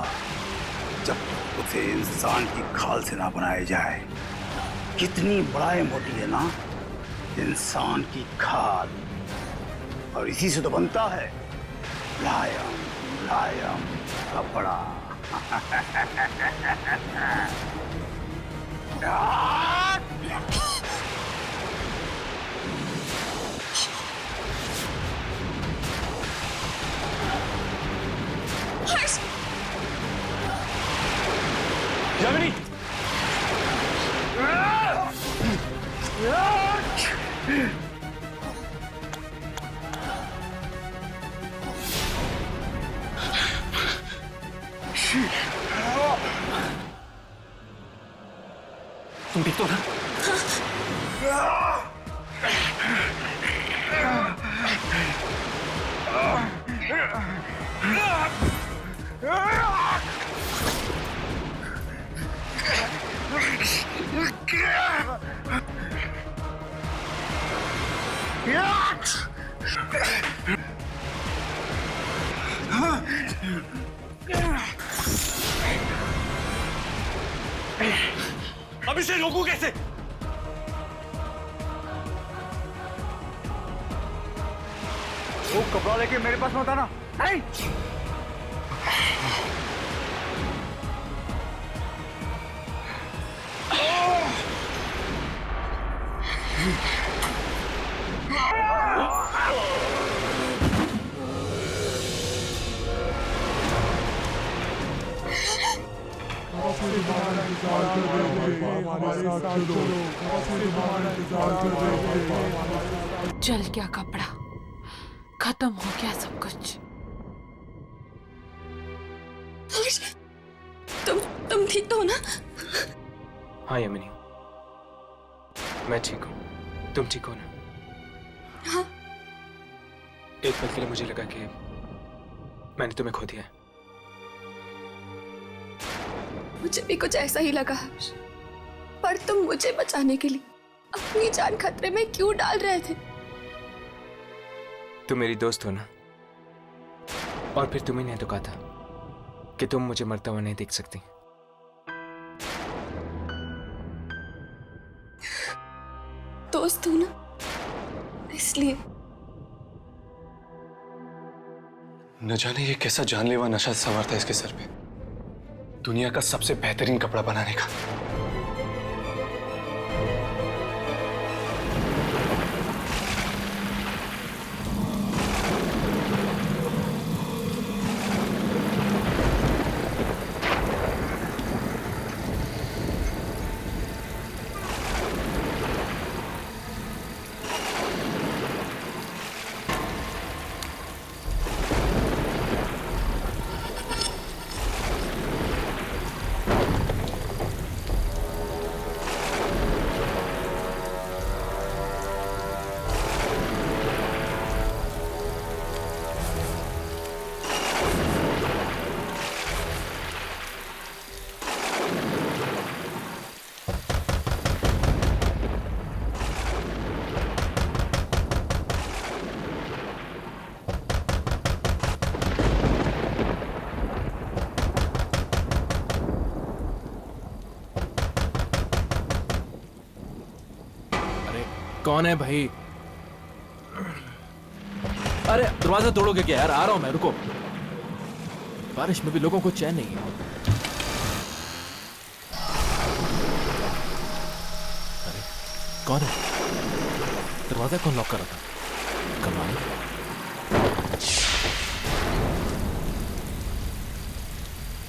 जब उसे इंसान की खाल से ना बनाया जाए। कितनी बड़ाई मोटी है ना इंसान की खाल, और इसी से तो बनता है मुलायम मुलायम कपड़ा। यामिनी! तुम ठीक तो ना? अब इसे रोकूं कैसे? वो कपड़ा लेके मेरे पास मत आना। नहीं, जल गया कपड़ा, खत्म हो गया सब कुछ। तुम ठीक तो हो ना? हाँ यामिनी, मैं ठीक हूँ। तुम ठीक हो ना? हाँ। एक पल के लिए मुझे लगा कि मैंने तुम्हें खो दिया। मुझे भी कुछ ऐसा ही लगा हर्ष, पर तुम मुझे बचाने के लिए अपनी जान खतरे में क्यों डाल रहे थे? तुम मेरी दोस्त हो ना, और फिर तुम्ही ने तो कहा था कि तुम मुझे मरता हुआ नहीं देख सकती। दोस्त हूं ना, इसलिए। न जाने ये कैसा जानलेवा नशा सवार था इसके सर पे, दुनिया का सबसे बेहतरीन कपड़ा बनाने का। कौन है भाई? अरे दरवाजा तोड़ोगे क्या यार? आ रहा हूं मैं, रुको। बारिश में भी लोगों को चैन नहीं है। अरे कौन है? दरवाजा कौन लॉक कर रहा था? कमाल।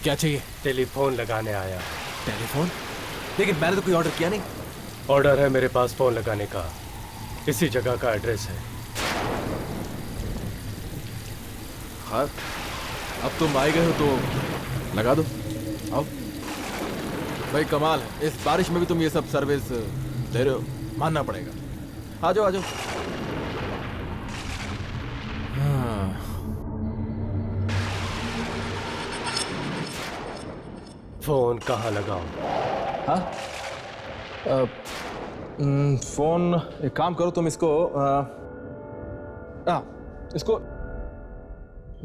क्या चाहिए? टेलीफोन लगाने आया। टेलीफोन? लेकिन मैंने तो कोई ऑर्डर किया नहीं। ऑर्डर है मेरे पास फोन लगाने का, इसी जगह का एड्रेस है। हाँ, अब तुम आए गए हो तो लगा दो। आओ भाई, कमाल है, इस बारिश में भी तुम ये सब सर्विस दे रहे हो, मानना पड़ेगा। आ जाओ आ जाओ। हाँ। फोन कहाँ लगाऊं? हाँ? फोन एक काम करो, तुम इसको इसको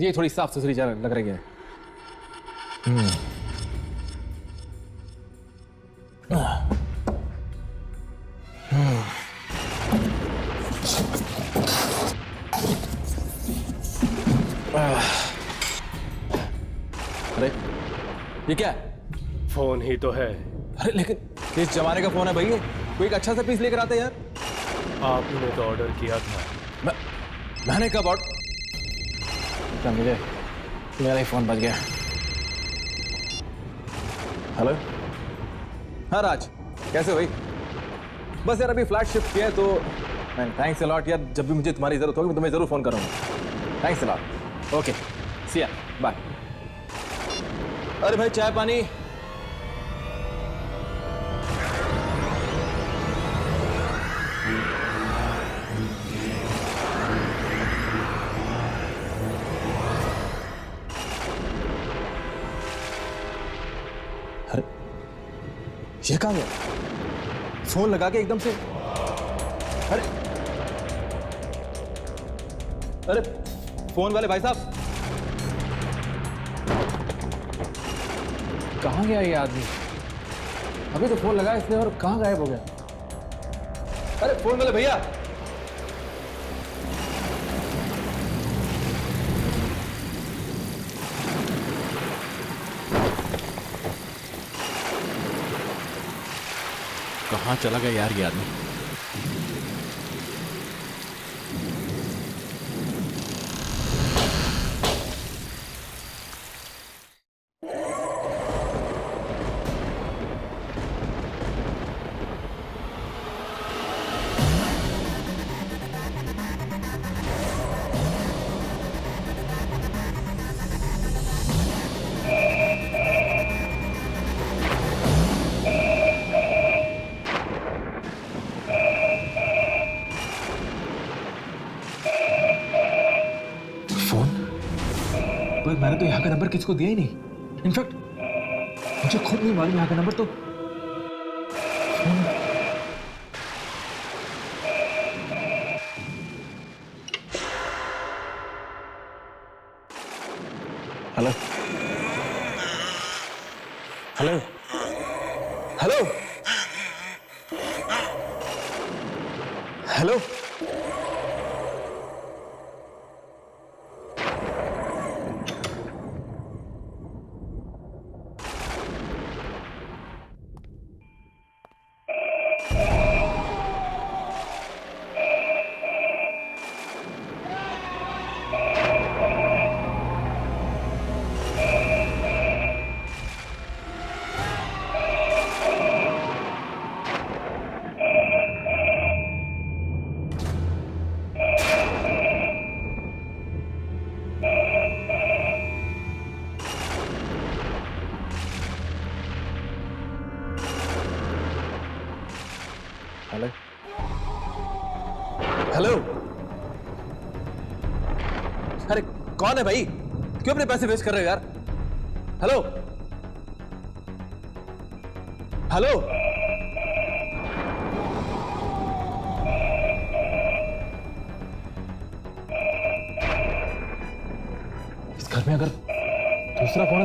ये थोड़ी साफ सुथरी जगह लग रही है। अरे ये क्या है? फोन ही तो है। अरे लेकिन किस जमाने का फोन है भाई ये? कोई एक अच्छा सा पीस लेकर आते यार। आप ही ने तो ऑर्डर किया था। मैंने कब ऑर्डर? मुझे मेरा ही फोन बज गया। हेलो, हाँ राज, कैसे हो भाई? बस यार अभी फ्लैट शिफ्ट किया है तो थैंक्स अ लॉट यार, जब भी मुझे तुम्हारी जरूरत होगी मैं तुम्हें जरूर फोन करूंगा। Thanks a lot. ओके सी या, बाय। अरे भाई चाय पानी? अरे ये कहाँ गया? फोन लगा के एकदम से। अरे अरे फोन वाले भाई साहब, कहाँ गया ये आदमी? अभी तो फोन लगा इसने और कहाँ गायब हो गया? अरे फोन वाले भैया, कहाँ चला गया यार ये आदमी? यहाँ का नंबर किसको दिया ही नहीं। इनफैक्ट मुझे खुद नहीं मालूम यहाँ का नंबर तो hello hello hello hello hello hello अरे कौन है भाई? क्यों अपने पैसे वेस्ट कर रहे हो यार? हेलो हेलो इस घर में अगर दूसरा फोन है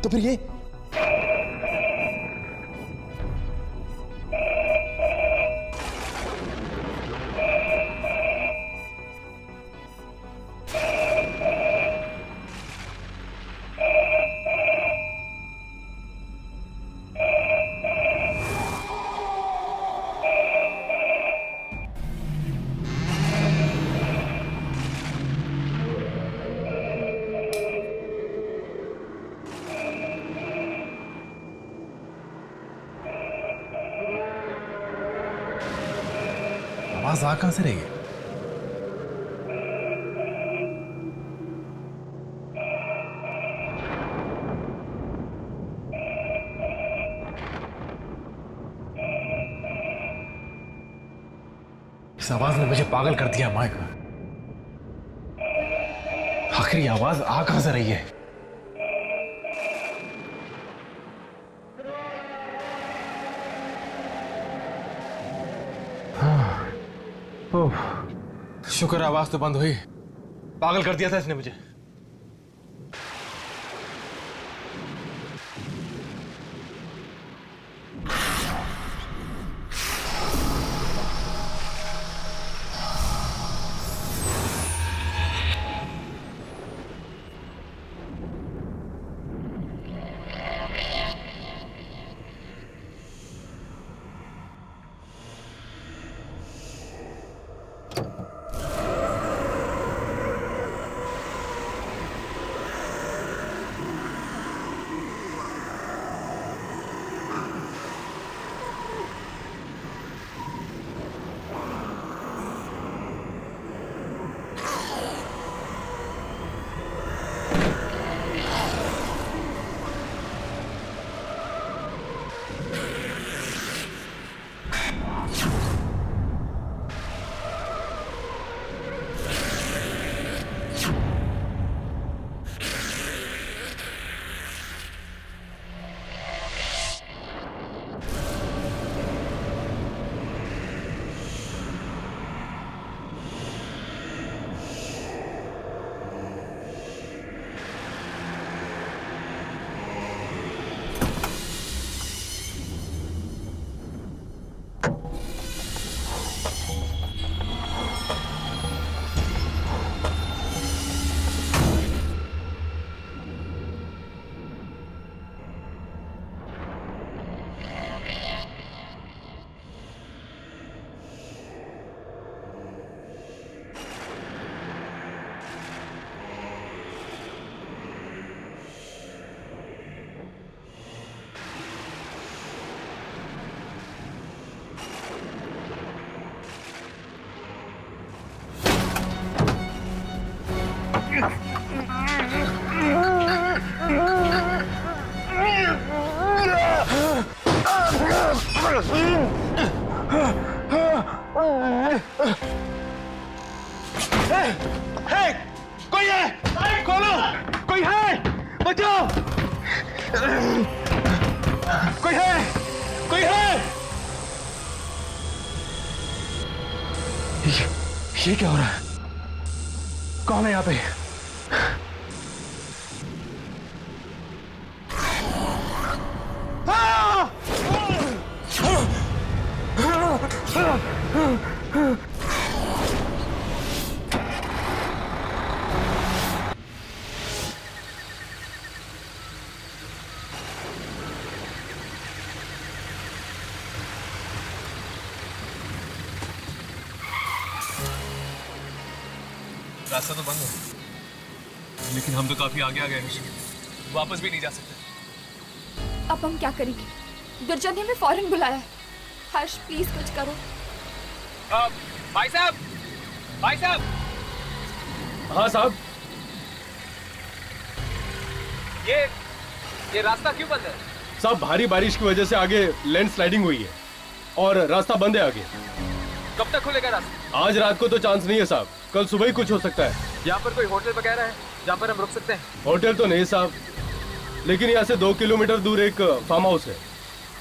तो फिर ये आवाज आ कहां से रही है? इस आवाज ने मुझे पागल कर दिया माइक। आखिर आवाज आ कहां से रही है? शुक्र आवाज तो बंद हुई। पागल कर दिया था इसने मुझे। कोई है? खोलो! कोई है? कोई है? कोई है? ये क्या हो रहा है? कौन है यहाँ पे? रास्ता तो बंद है, लेकिन हम तो काफी आगे आ गए हैं, वापस भी नहीं जा सकते। अब हम क्या करेंगे? गिरजा ने हमें फौरन बुलाया है। हर्ष प्लीज कुछ करो। भाई साहब, भाई साहब। हाँ साहब। ये रास्ता क्यों बंद है? साहब भारी बारिश की वजह से आगे लैंड स्लाइडिंग हुई है और रास्ता बंद है आगे। कब तक खुलेगा रास्ता? आज रात को तो चांस नहीं है साहब, कल सुबह ही कुछ हो सकता है। यहाँ पर कोई होटल वगैरह है जहाँ पर हम रुक सकते हैं? होटल तो नहीं साहब, लेकिन यहाँ से 2 किलोमीटर दूर एक फार्म हाउस है,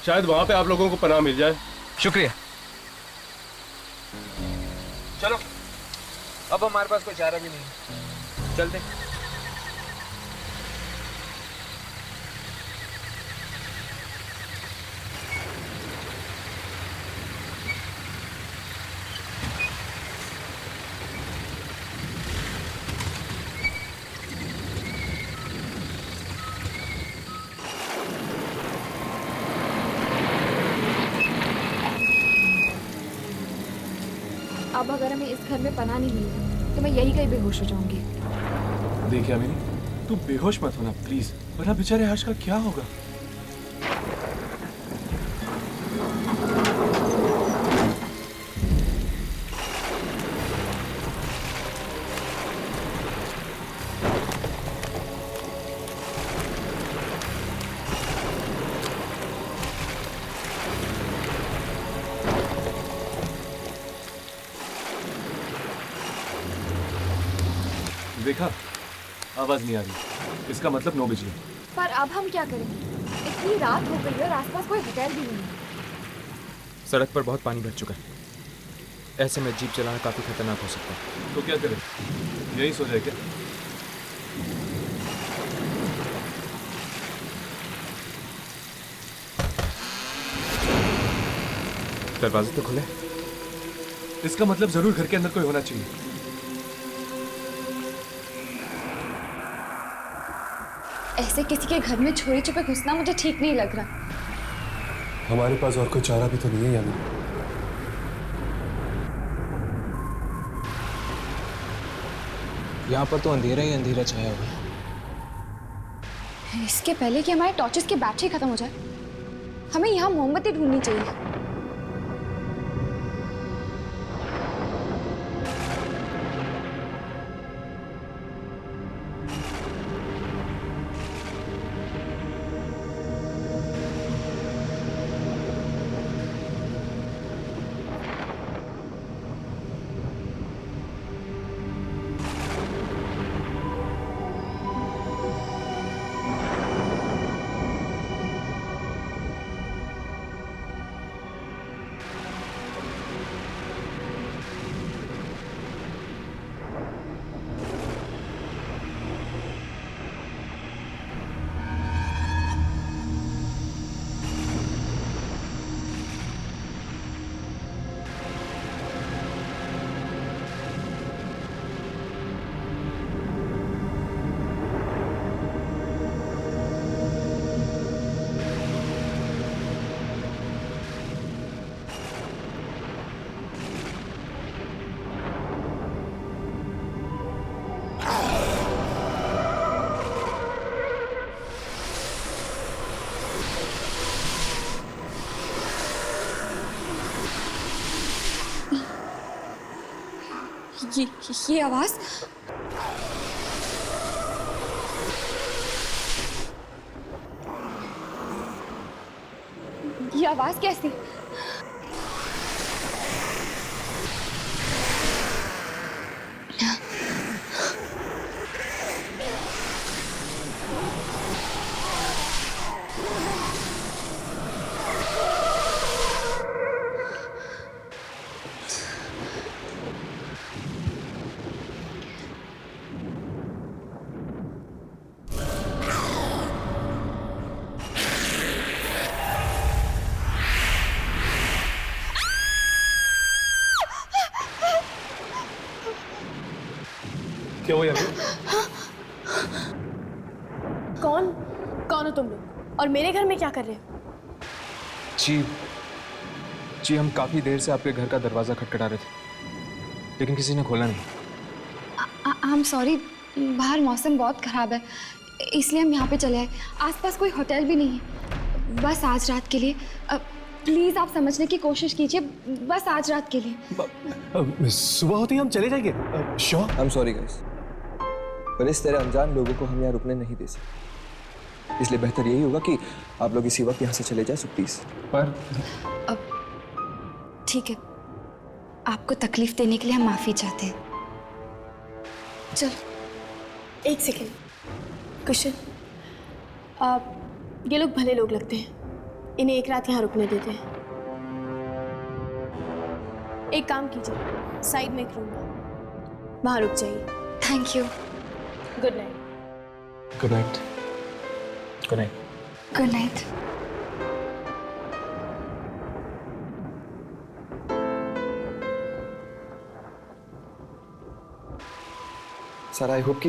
शायद वहाँ पे आप लोगों को पनाह मिल जाए। शुक्रिया। चलो, अब हमारे पास कोई चारा भी नहीं, चलते। अब अगर हमें इस घर में पनाह नहीं मिली तो मैं यही कहीं बेहोश हो जाऊंगी। देखिए अमीनी, तू बेहोश मत होना प्लीज, वरना बेचारे हर्ष का क्या होगा। देखा, आवाज नहीं आ रही, इसका मतलब 9 बजे। पर अब हम क्या करेंगे? इतनी रात हो गई है और आसपास कोई होटल भी नहीं है। सड़क पर बहुत पानी भर चुका है, ऐसे में जीप चलाना काफी खतरनाक हो सकता है। तो क्या करें, यही सो जाए क्या? दरवाजे तो खुले, इसका मतलब जरूर घर के अंदर कोई होना चाहिए। ऐसे किसी के घर में चोरी छुपे घुसना मुझे ठीक नहीं लग रहा। हमारे पास और कोई चारा भी तो नहीं है यानी। यहाँ पर तो अंधेरा ही अंधेरा छाया हुआ है। इसके पहले कि हमारे टॉर्चेस की बैटरी खत्म हो जाए, हमें यहाँ मोमबत्ती ढूंढनी चाहिए। ये आवाज, ये आवाज कैसी? क्या हुआ यार? कौन हो तुम लोग और मेरे घर में क्या कर रहे हो? जी हम काफी देर से आपके घर का दरवाजा खटखटा रहे थे, लेकिन किसी ने खोला नहीं। आई एम सॉरी, बाहर मौसम बहुत ख़राब है इसलिए हम यहाँ पे चले आए। आसपास कोई होटल भी नहीं है, बस आज रात के लिए। प्लीज़ आप समझने की कोशिश कीजिए, बस आज रात के लिए। सुबह होते ही हम चले जाएंगे। Sure. I am sorry guys, पर इस तरह अनजान लोगों को हम यहाँ रुकने नहीं दे सकते, इसलिए बेहतर यही होगा कि आप लोग इसी वक्त यहाँ से चले जाए। So please. पर ठीक है, आपको तकलीफ देने के लिए हम माफ़ी चाहते हैं। चल एक सेकेंड कुशन, ये लोग भले लोग लगते हैं, इन्हें एक रात यहाँ रुकने देते हैं। एक काम कीजिए, साइड में एक रूम है, वहाँ रुक जाइए। Thank you. Good night. Good night. Good night. Good night. Sir I hope कि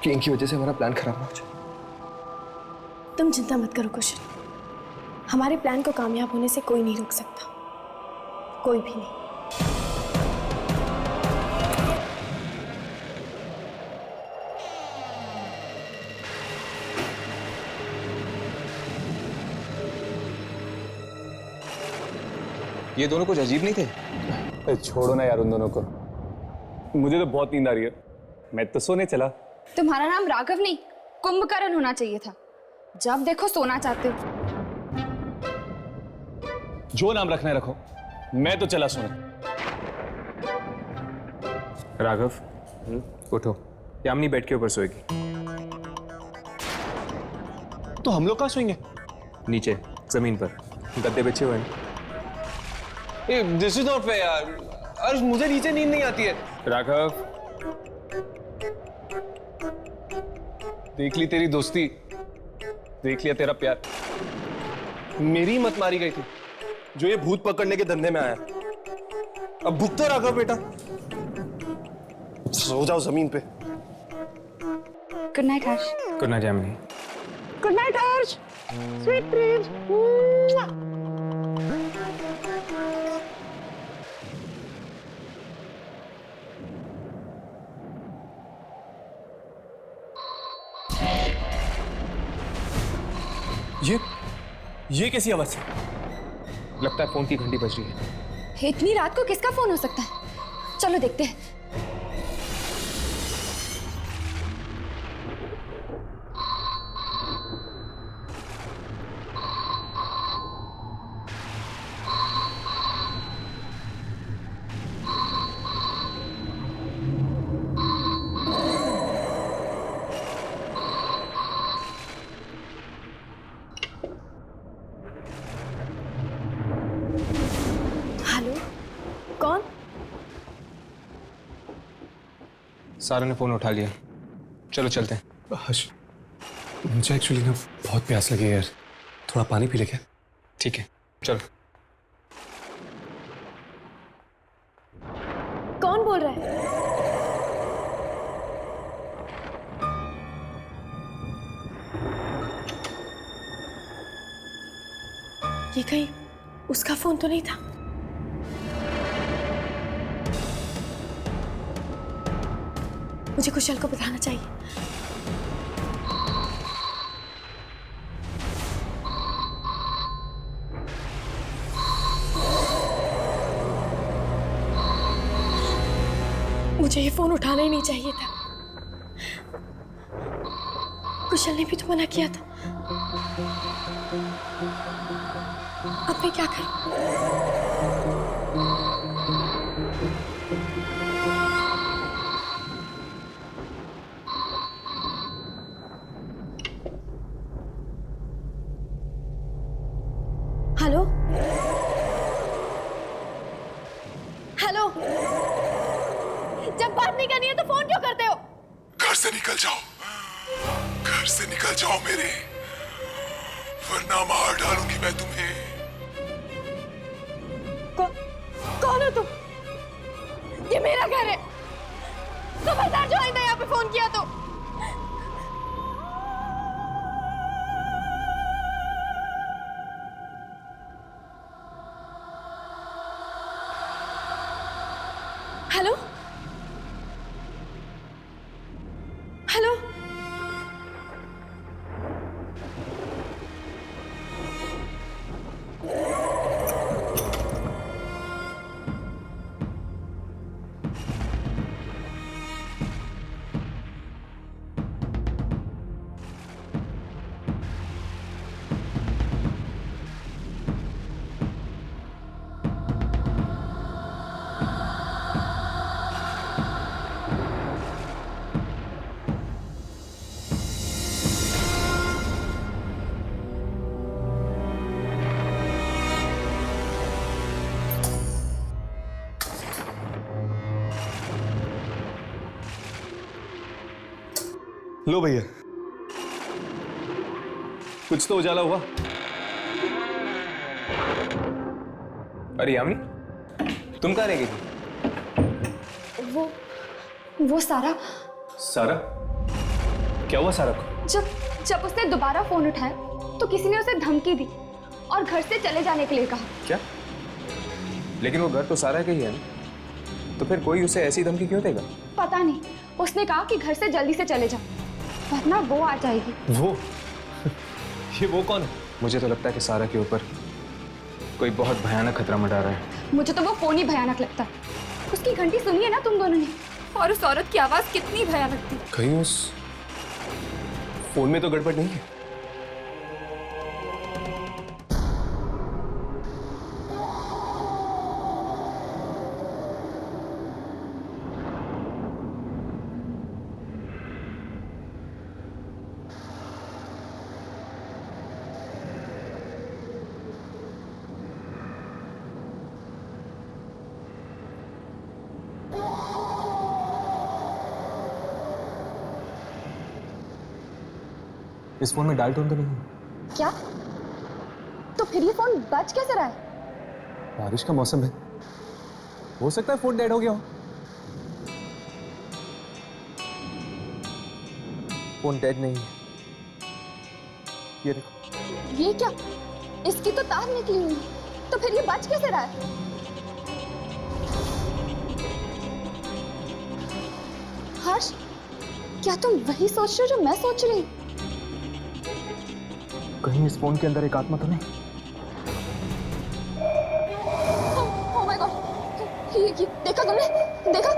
इनकी वजह से हमारा प्लान खराब ना हो जाए। तुम चिंता मत करो कुशन, हमारे प्लान को कामयाब होने से कोई नहीं रोक सकता, कोई भी नहीं। ये दोनों कुछ अजीब नहीं थे? छोड़ो ना यार उन दोनों को, मुझे तो बहुत नींद आ रही है, मैं तो सोने चला। तुम्हारा नाम राघव नहीं कुंभकर्ण होना चाहिए था, जब देखो सोना चाहते हो। जो नाम रखना है रखो, मैं तो चला सोने। राघव उठो, यामिनी बेड के ऊपर सोएगी। तो हम लोग कहाँ सोएंगे? नीचे जमीन पर गद्दे बिछे हुए हैं। दिस इज नॉट फेयर यार, अर्श मुझे नीचे नींद नहीं आती है। राघव देख ली तेरी दोस्ती, देख लिया तेरा प्यार, मेरी मत मारी गई थी जो ये भूत पकड़ने के धंधे में आया। अब भुगतो राघव बेटा, सो जाओ जमीन पे। Good night Harsh. Good night Yamini. Good night Harsh, sweet dreams. ये कैसी आवाज है? लगता है फोन की घंटी बज रही है। इतनी रात को किसका फोन हो सकता है? चलो देखते हैं। कौन? सारा ने फोन उठा लिया, चलो चलते हैं। हर्ष, मुझे एक्चुअली ना बहुत प्यास लगी है यार, थोड़ा पानी पी ले क्या? ठीक है चलो। कौन बोल रहा है? ये कहीं उसका फोन तो नहीं था? मुझे कुशल को बताना चाहिए। मुझे ये फोन उठाना ही नहीं चाहिए था, कुशल ने भी तो मना किया था। अब मैं क्या करूं? हेलो हेलो, जब बात नहीं करनी है तो फोन क्यों करते हो? घर से निकल जाओ, घर से निकल जाओ मेरे, वरना मार डालूंगी मैं तुम्हें। कौन हो तुम? ये मेरा घर है, खबरदार जो आइंदा यहाँ पे फोन किया तो। हेलो हेलो लो भैया, कुछ तो उजाला हुआ। अरे यामिनी, तुम कहाँ रह गई थी? वो सारा क्या हुआ सारा को? जब उसने दोबारा फोन उठाया तो किसी ने उसे धमकी दी और घर से चले जाने के लिए कहा। क्या? लेकिन वो घर तो सारा का ही है ना, तो फिर कोई उसे ऐसी धमकी क्यों देगा? पता नहीं, उसने कहा कि घर से जल्दी से चले जाओ वरना वो आ जाएगी। वो? ये वो कौन है? मुझे तो लगता है कि सारा के ऊपर कोई बहुत भयानक खतरा मंडरा रहा है। मुझे तो वो फोन ही भयानक लगता है। उसकी घंटी सुनी है ना तुम दोनों ने, और उस औरत की आवाज कितनी भयानक थी। कहीं उस फोन में तो गड़बड़ नहीं है? इस फोन में डायल टोन तो नहीं है? क्या? तो फिर ये फोन बज कैसे रहा है? बारिश का मौसम है, हो सकता है फोन डेड हो गया हो। फोन डेड नहीं है, ये देखो। ये क्या? इसकी तो तार निकली हुई है, तो फिर ये बज कैसे रहा है? हर्ष, क्या तुम वही सोच रहे हो जो मैं सोच रही हूँ? कहीं इस फोन के अंदर एक आत्मा तो नहीं? ओह माय गॉड, ये देखा तुमने? देखा?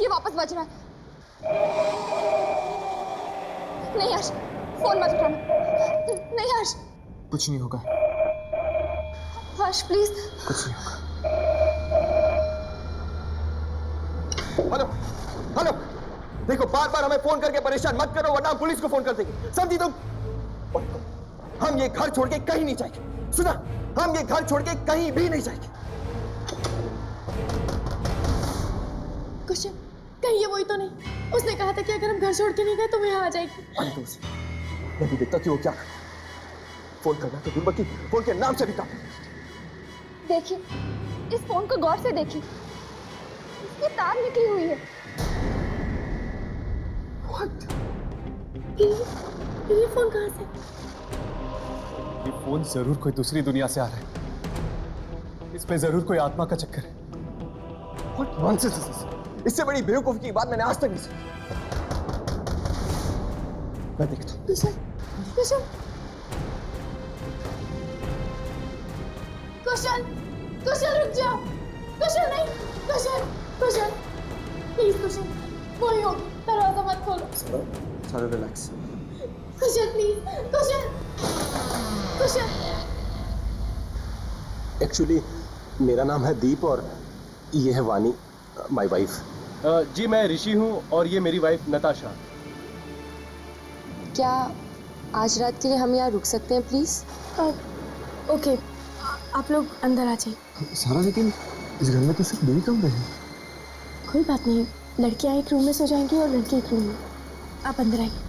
ये वापस बज रहा है। नहीं हर्ष, फोन मत उठाना। नहीं हर्ष। कुछ नहीं होगा। हर्ष प्लीज। कुछ नहीं होगा। हेलो हेलो, देखो बार बार हमें फोन करके परेशान मत करो वरना हम पुलिस को फोन कर देंगे, समझी तुम? हम ये घर छोड़ के कहीं नहीं जाएंगे, सुना? हम ये घर छोड़ के कहीं भी नहीं जाएंगे। कुशन, कहीं ये वही तो नहीं? उसने कहा था कि अगर हम घर छोड़ के नहीं गए तो मैं यहाँ आ जाएगी। मैं भी देखता कि वो क्या फोन करना तो दुर्बा की फोन के नाम से भी काम। देखिए, इस फोन को गौर से देखिए, इसकी तार निकली हुई है। What? ये फोन कहाँ से? ये फोन जरूर कोई दूसरी दुनिया से आ रहा है, इसमें जरूर कोई आत्मा का चक्कर है। What nonsense is this? इससे बड़ी बेवकूफी की बात मैंने आज तक नहीं सुनी। मैं देखता हूँ। कुशन, कुशन, कुशन, कुशन रुक जाओ। कुशन नहीं, कुशन, कुशन, प्लीज कुशन, वही हो, दरवाजा मत खोलो। सारा relax. Cushion please, cushion, cushion. Actually मेरा नाम है दीप और ये है वानी, माय वाइफ। जी मैं ऋषि हूँ और ये मेरी वाइफ नताशा। क्या आज रात के लिए हम यहाँ रुक सकते हैं प्लीज? ओके, आप लोग अंदर आ जाइए। सारा लेकिन इस घर में तो सिर्फ 2 कमरे हैं। कोई बात नहीं, लड़कियाँ एक रूम में सो जाएंगी और लड़के एक रूम में। आप अंदर आइए।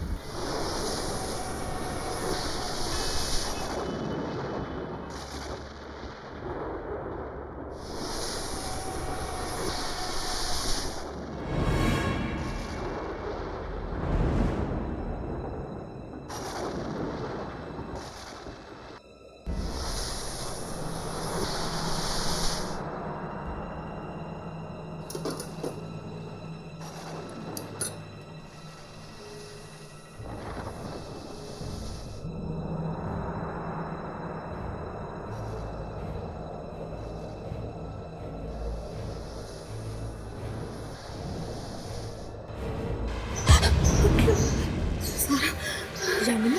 यामिनी,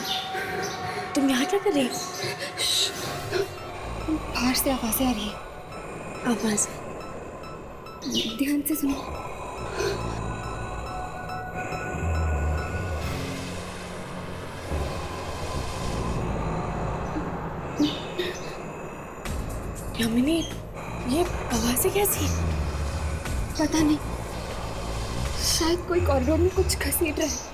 तुम यहाँ क्या कर रही हो? बाहर से आवाजें आ रही है। आवाज ध्यान से सुनो। यामिनी, ये आवाजें कैसी? पता नहीं, शायद कोई कॉरिडोर में कुछ घसीट रहा है।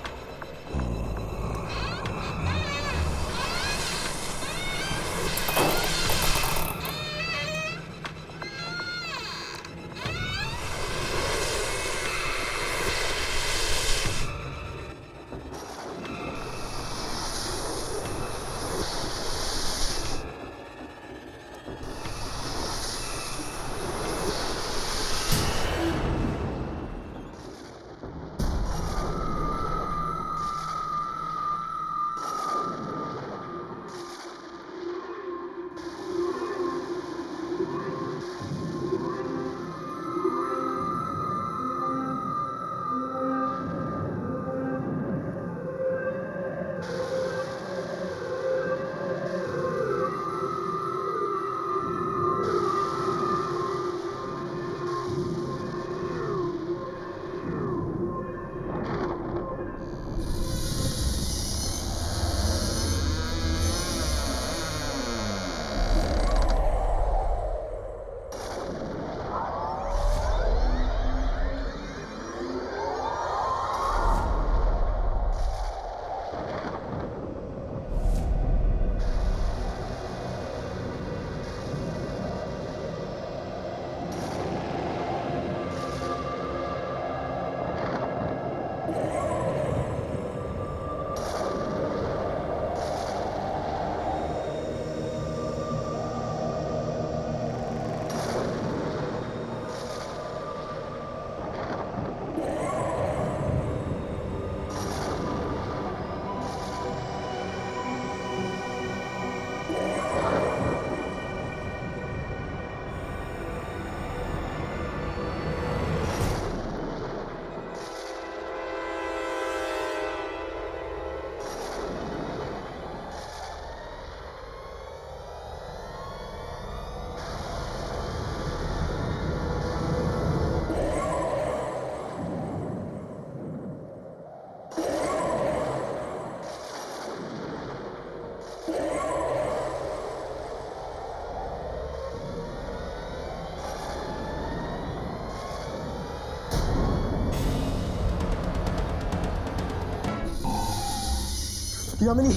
यामिनी,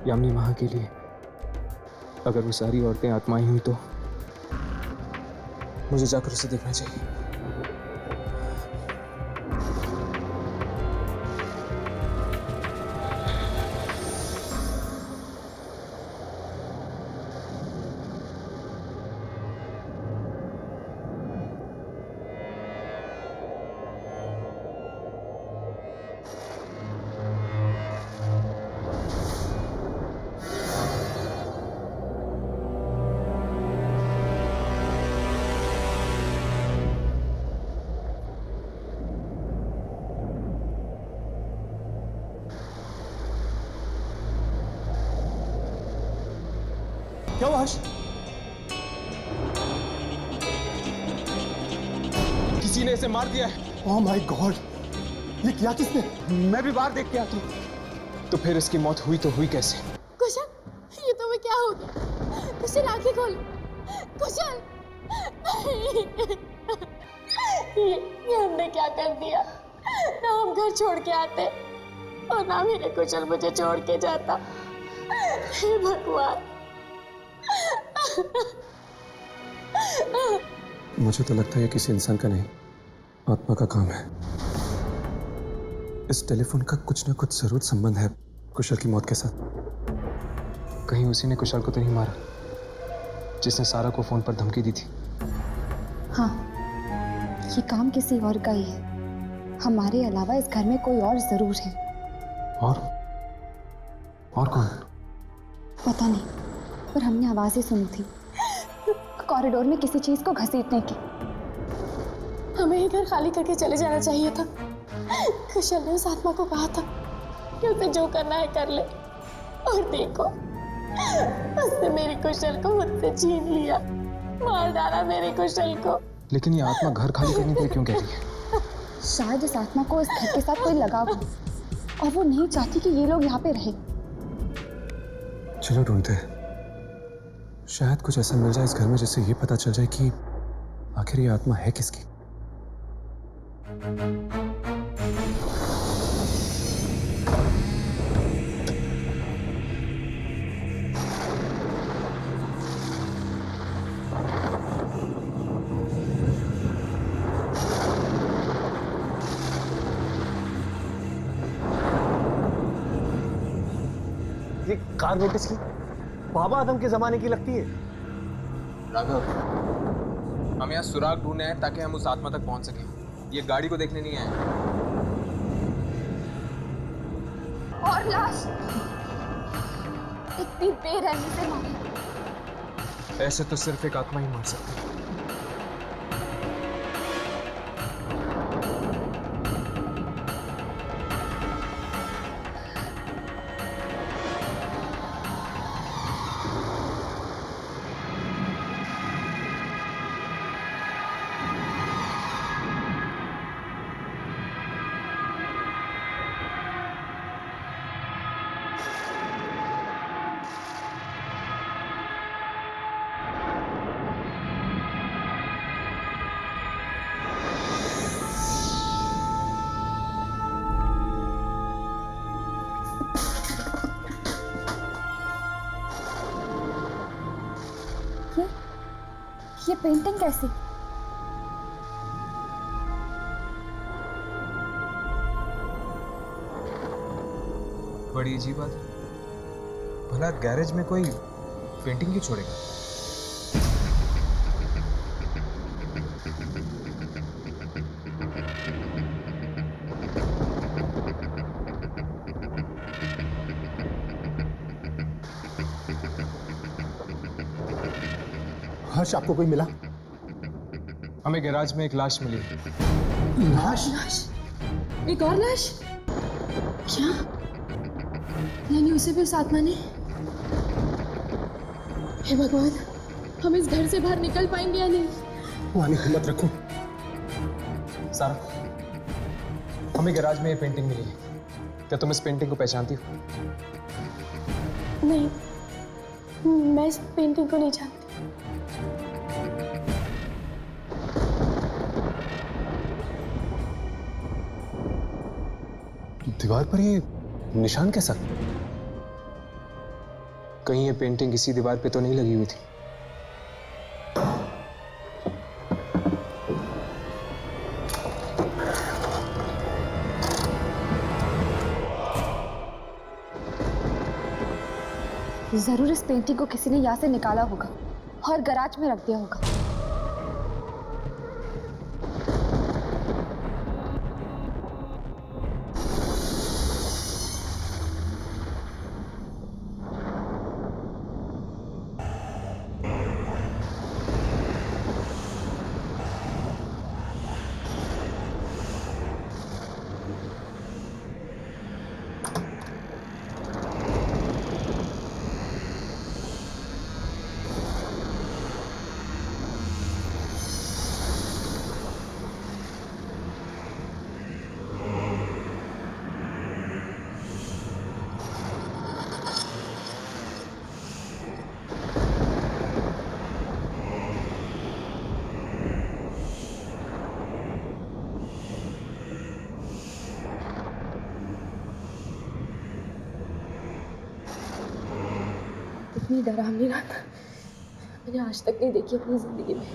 यामिनी वहां के लिए अगर वो सारी औरतें आत्माएं हुई तो मुझे जाकर उसे देखना चाहिए। क्या हुआ हर्ष? किसी ने इसे मार दिया है। ओह माय गॉड, ये किया किसने? मैं भी बाहर देख के आता हूं। तो फिर इसकी मौत हुई तो हुई कैसे? कुशल, ये तुम्हें क्या हो गया? कुशल आंखें खोल। कुशल, ये हमने क्या कर दिया? ना हम घर छोड़ के आते और ना मेरे कुशल मुझे छोड़ के जाता। हे भगवान। मुझे तो लगता है ये किसी इंसान का नहीं, आत्मा का काम है। इस टेलीफोन का कुछ ना कुछ जरूर संबंध है कुशल की मौत के साथ। कहीं उसी ने कुशल को तो नहीं मारा जिसने सारा को फोन पर धमकी दी थी? हाँ, ये काम किसी और का ही है। हमारे अलावा इस घर में कोई और जरूर है। और कौन? पता नहीं, पर हमने आवाजें सुनी थी कॉरिडोर में किसी चीज को घसीटने की। हमें ये घर खाली करके चले जाना चाहिए था। कुशल ने उस आत्मा को कहा था कि उसे जो करना है कर ले। और देखो, उसने मेरे कुशल को मुझसे छीन लिया, मार डाला मेरे कुशल को। लेकिन ये आत्मा घर खाली करने के लिए क्यों कह रही है? शायद इस आत्मा को इस घर के साथ कोई लगाव हो और वो नहीं चाहती कि ये लोग यहाँ पे रहे। चलो ढूंढते हैं, शायद कुछ ऐसा मिल जाए इस घर में जिससे ये पता चल जाए कि आखिर ये आत्मा है किसकी। ये कार नोटिस की बाबा आदम के जमाने की लगती है। राघव, हम यहाँ सुराग ढूंढने हैं ताकि हम उस आत्मा तक पहुंच सकें। ये गाड़ी को देखने नहीं आए। और लाश इतनी बेरहमी से मारी। ऐसे तो सिर्फ एक आत्मा ही मार सकती है। ये पेंटिंग कैसी? बड़ी अजीब बात है। भला गैरेज में कोई पेंटिंग क्यों छोड़ेगा? हर्ष, आपको कोई मिला? हमें गैराज में एक लाश मिली। लाश? एक और लाश? क्या? यानी उसे भी उस आत्मा ने? हे भगवान, हम इस घर से बाहर निकल पाएंगे या नहीं? वानी, हिम्मत रखो। सारा, हमें गैराज में ये पेंटिंग मिली है। क्या तुम इस पेंटिंग को पहचानती हो? नहीं, मैं इस पेंटिंग को नहीं जानती। दीवार पर ये निशान कैसा? कहीं ये पेंटिंग इसी दीवार पे तो नहीं लगी हुई थी? जरूर इस पेंटिंग को किसी ने यहाँ से निकाला होगा और गैराज में रख दिया होगा। इतनी डरावनी रात मैंने आज तक नहीं देखी अपनी जिंदगी में।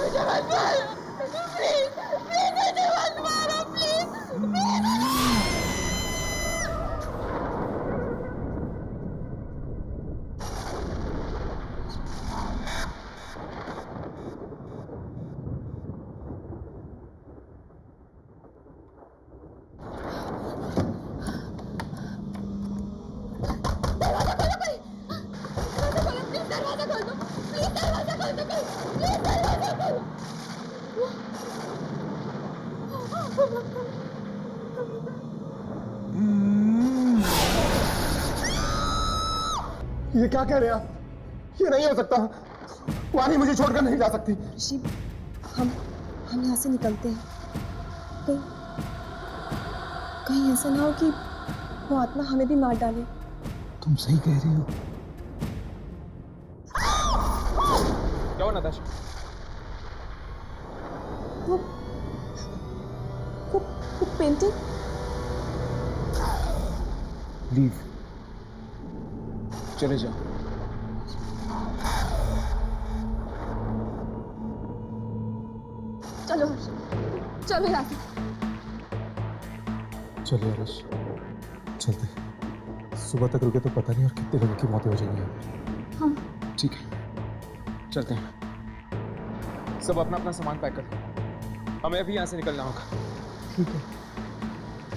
मुझे मत मारो प्लीज प्लीज मुझे मत मारो प्लीज दरवाजा खोल दो प्लीज दरवाजा खोल दो प्लीज दरवाजा खोल ये क्या कह रहे हैं आप? ये नहीं हो सकता। वानी मुझे छोड़कर नहीं जा सकती। ऋषि हम यहाँ से निकलते हैं। कहीं कहीं ऐसा ना हो कि वो आत्मा हमें भी मार डाले। तुम सही कह रही हो। क्या हुआ नताशा? वो पेंटिंग लीव, चले जाओ। चलो चलो यहाँ से। चलिए आरश, चलते। सुबह तक रुके तो पता नहीं और कितने लोगों की मौतें हो जाएंगी। हाँ ठीक है, चलते हैं। सब अपना अपना सामान पैक कर, हमें अभी यहाँ से निकलना होगा। ठीक है।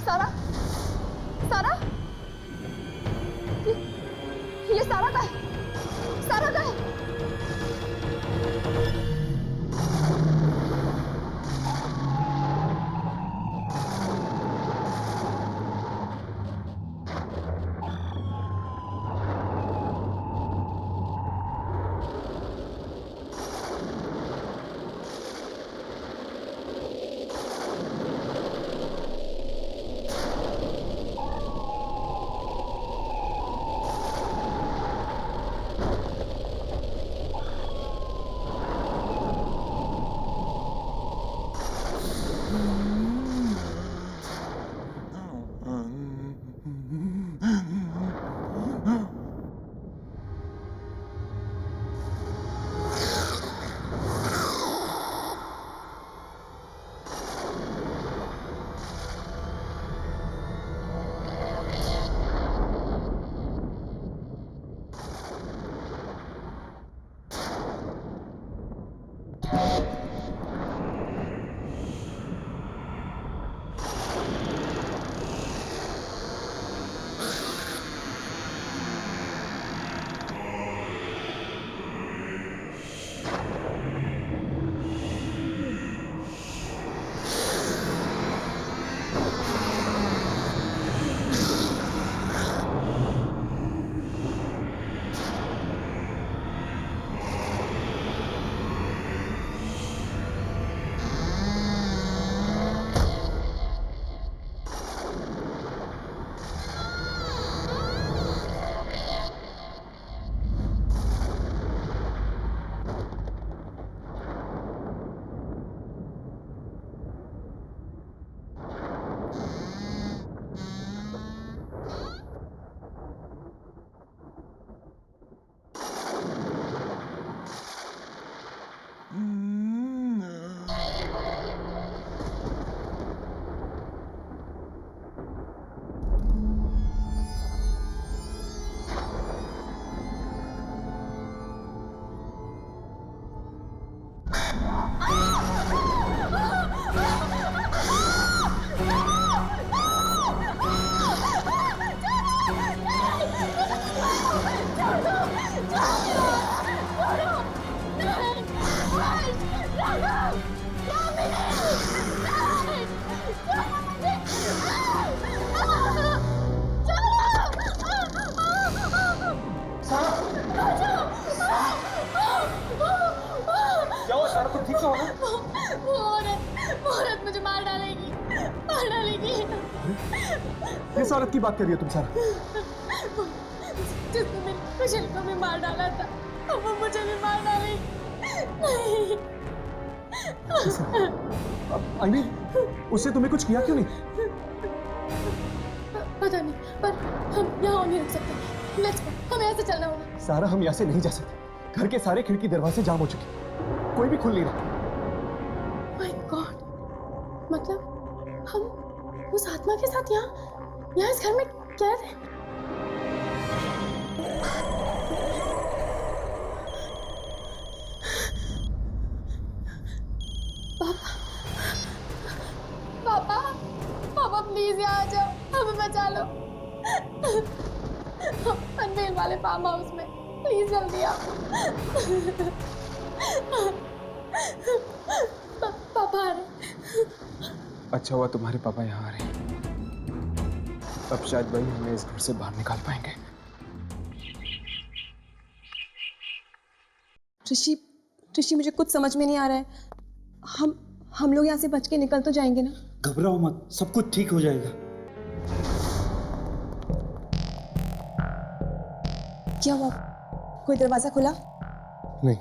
सारा सारा ये सारा का है। सारा का है। किस औरत की बात कर रही हो तुम सारा? जिसने मेरी कुशल को भी मार डाला था, अब वो मुझे भी मार डालेगी। नहीं। अन्वी, उससे तुम्हें कुछ किया क्यों नहीं? पता नहीं, पर हम यहाँ नहीं रुक सकते। लेट्स गो, हमें यहाँ से चलना होगा। सारा, हम यहाँ से नहीं जा सकते। घर के सारे खिड़की दरवाजे जाम हो चुके, कोई भी खुल नहीं रहा। माय गॉड, मतलब हम उस आत्मा के साथ यहाँ इस घर में कैद हैं। पापा, पापा प्लीज यहाँ आ जाओ, हमें बचा लो। पनवेल वाले फार्म हाउस में, प्लीज जल्दी आओ। पापा आ रहे। अच्छा हुआ तुम्हारे पापा यहाँ आ रहे हैं। अब शायद वही हमें इस घर से बाहर निकाल पाएंगे। ऋषि मुझे कुछ समझ में नहीं आ रहा है। हम लोग यहाँ से बच के निकल तो जाएंगे ना? घबराओ मत, सब कुछ ठीक हो जाएगा। क्या हुआ? कोई दरवाजा खुला? नहीं,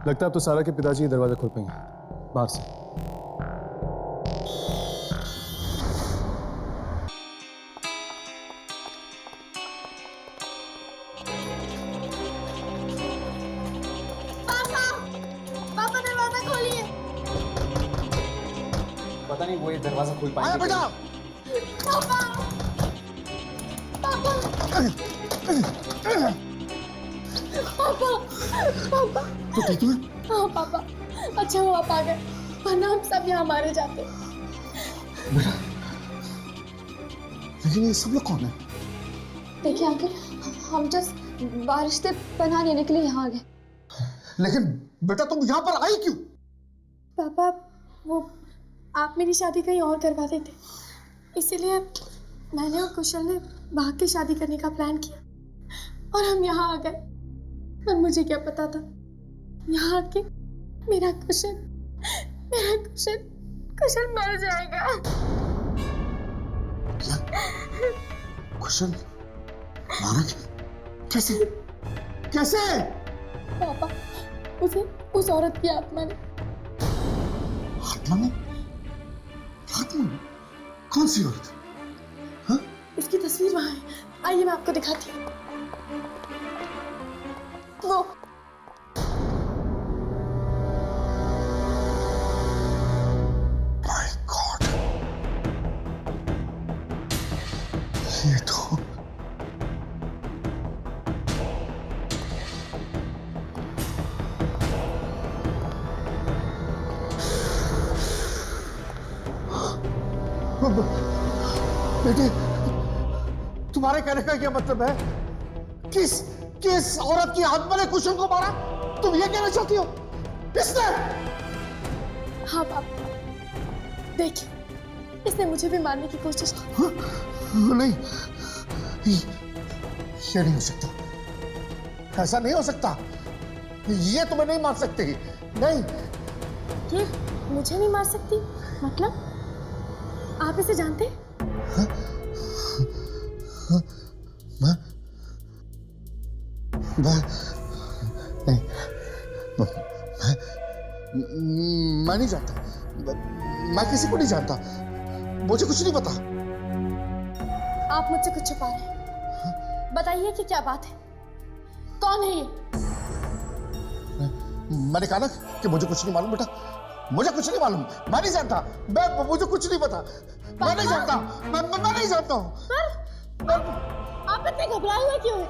लगता है अब तो सारा के पिताजी ये दरवाजा खोल पाएंगे बाहर से। पापा दरवाजा खोलिए। पता नहीं वो ये दरवाजा खोल पाएंगे। बेटा, पापा, पापा, पापा, पापा। तो ठीक है? हाँ पापा, अच्छा हुआ आप आ गए, वरना हम सब यहाँ मारे जाते। बेटा, लेकिन ये सब लोग कौन है? देखिए अंकल, हम जस्ट बारिश से पनाह लेने के लिए यहाँ आ गए। लेकिन बेटा तुम यहाँ पर आई क्यों? पापा, वो आप मेरी शादी कहीं और करवा देते, इसीलिए मैंने और कुशल ने भाग के शादी करने का प्लान किया और हम यहाँ आ गए। और मुझे क्या पता था यहाँ आके मेरा कुशल मर जाएगा। क्या? कुशल मारा क्या? कैसे? कैसे? पापा, उसे उस औरत की आत्मा ने। आत्मा ने? आत्मा ने? कौन सी औरत? हाँ? उसकी तस्वीर वहां है, आइए मैं आपको दिखाती हूँ। वो माय गॉड, ये तो बेटे, तुम्हारे कहने का क्या मतलब है? किस औरत की आत्मा ने कुशल को मारा? तुम ये कहना चाहती हो? इसने? हाँ पापा, देखिए, इसने मुझे भी मारने की कोशिश की। नहीं, ये नहीं हो सकता, ऐसा नहीं हो सकता। ये तुम्हें नहीं मार सकती। नहीं, ये मुझे नहीं मार सकती? मतलब आप इसे जानते हैं? मैं नहीं जानता, मैं किसी को नहीं जानता, मुझे कुछ नहीं पता। आप मुझसे कुछ छुपा रहे हैं, बताइए कि क्या बात है, कौन है ये? मैंने कहा ना कि मुझे कुछ नहीं मालूम बेटा, मुझे कुछ नहीं मालूम, मैं नहीं जानता, मुझे कुछ नहीं पता, मैं नहीं जानता, मैं नहीं जानता हूँ। आप इतने घबराए हुए क्यों हैं?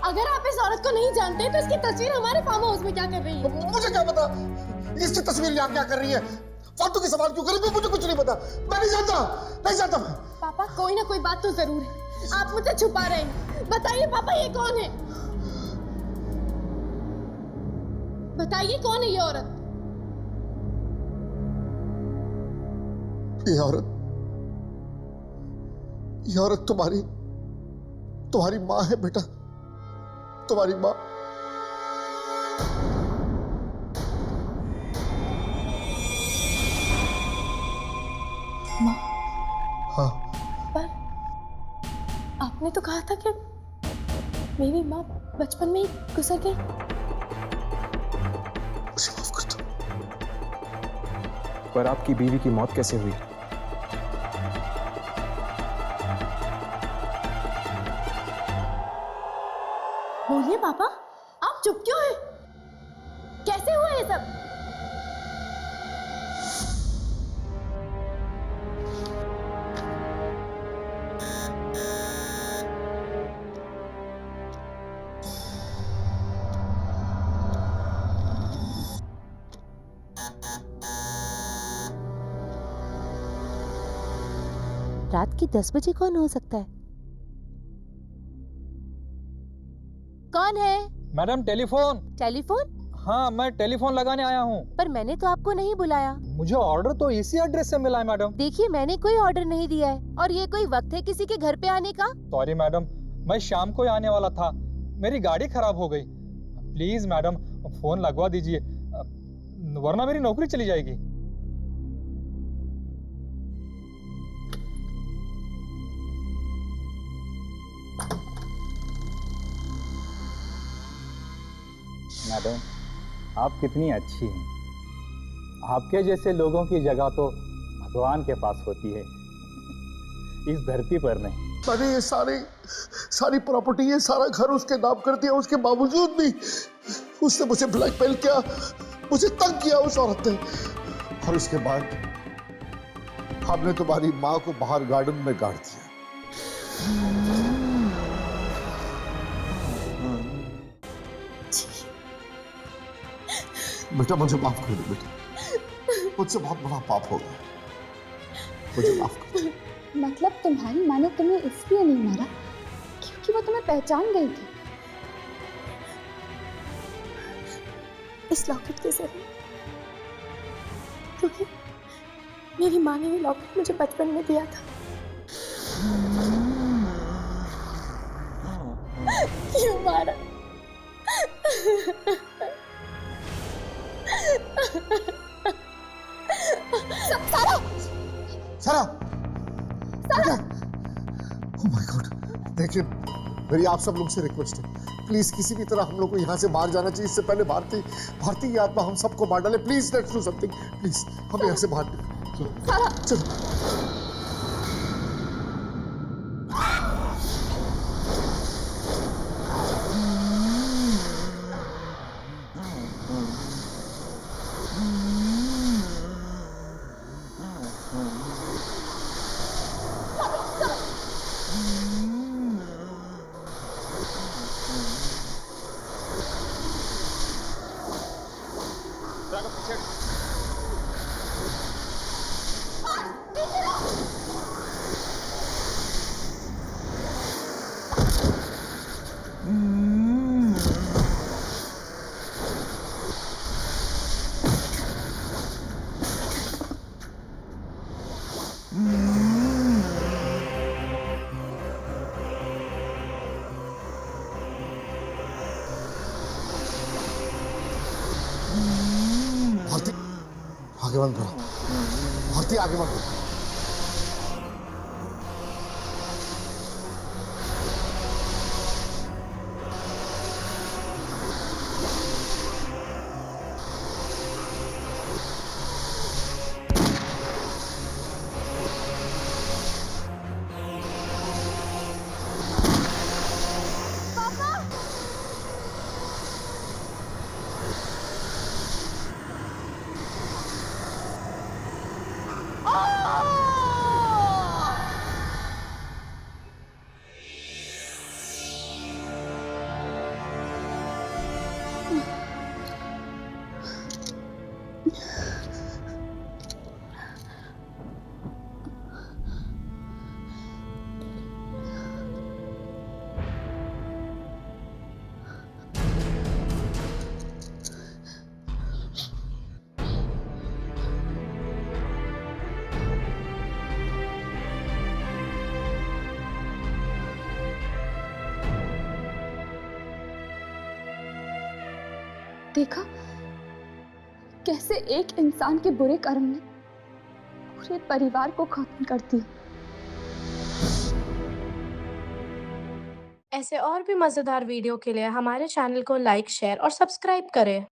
अगर आप इस औरत को नहीं जानते तो इसकी तस्वीर हमारे फार्म हाउस में क्या कर रही है? मुझे क्या पता इसकी तस्वीर यहाँ क्या कर रही है? फालतू के सवाल क्यों कर रही है? मुझे कुछ नहीं पता, मैं नहीं जानता, नहीं जानता मैं। पापा, कोई ना कोई बात तो जरूर है, आप मुझसे छुपा रहे हैं। बताइए पापा, ये कौन है? बताइए कौन है ये औरत? ये औरत तुम्हारी माँ है बेटा, तुम्हारी माँ। माँ? हाँ। पर आपने तो कहा था कि मेरी माँ बचपन में ही गुजर गई। मुझे माफ कर दो। पर आपकी बीवी की मौत कैसे हुई? बोलिए पापा, आप चुप क्यों हैं? कैसे हुआ ये सब? रात के 10 बजे कौन हो सकता है? कौन है? Madam telephone. टेलीफोन? हाँ, मैं टेलीफोन लगाने आया हूँ। पर मैंने तो आपको नहीं बुलाया। मुझे ऑर्डर तो इसी एड्रेस से मिला है मैडम। देखिए, मैंने कोई ऑर्डर नहीं दिया है और ये कोई वक्त है किसी के घर पे आने का? सॉरी मैडम, मैं शाम को ही आने वाला था, मेरी गाड़ी खराब हो गई। प्लीज मैडम फोन लगवा दीजिए, वरना मेरी नौकरी चली जाएगी। मैडम आप कितनी अच्छी हैं। आपके जैसे लोगों की जगह तो भगवान के पास होती है, इस धरती पर नहीं। मैंने ये सारी प्रॉपर्टी, ये सारा घर उसके नाम कर दिया, उसके बावजूद भी उसने मुझे ब्लैकमेल किया, मुझे तंग किया उस औरत ने। और उसके बाद हमने तुम्हारी माँ को बाहर गार्डन में गाड़ दिया। बेटा मुझे माफ कर दो बेटा, मुझसे बहुत बड़ा पाप हो गया, मुझे माफ कर दो। मतलब तुम्हारी माँ ने तुम्हें इसलिए नहीं मारा क्योंकि वो तुम्हें पहचान गई थी? इस लॉकेट के जरिए, क्योंकि मेरी माँ ने ये लॉकेट मुझे बचपन में दिया था। क्यों मारा? सारा ओह माय गॉड। देखिए मेरी आप सब लोग से रिक्वेस्ट है, प्लीज किसी भी तरह हम लोग को यहाँ से बाहर जाना चाहिए। इससे पहले भारती की आत्मा हम सबको मार डाले। Please let's do something, please हम यहाँ से बाहर चलो। आगे बंद करो भारती, आगे बंद करो। देखा कैसे एक इंसान के बुरे कर्म ने पूरे परिवार को खत्म कर दिया। ऐसे और भी मजेदार वीडियो के लिए हमारे चैनल को लाइक, शेयर और सब्सक्राइब करें।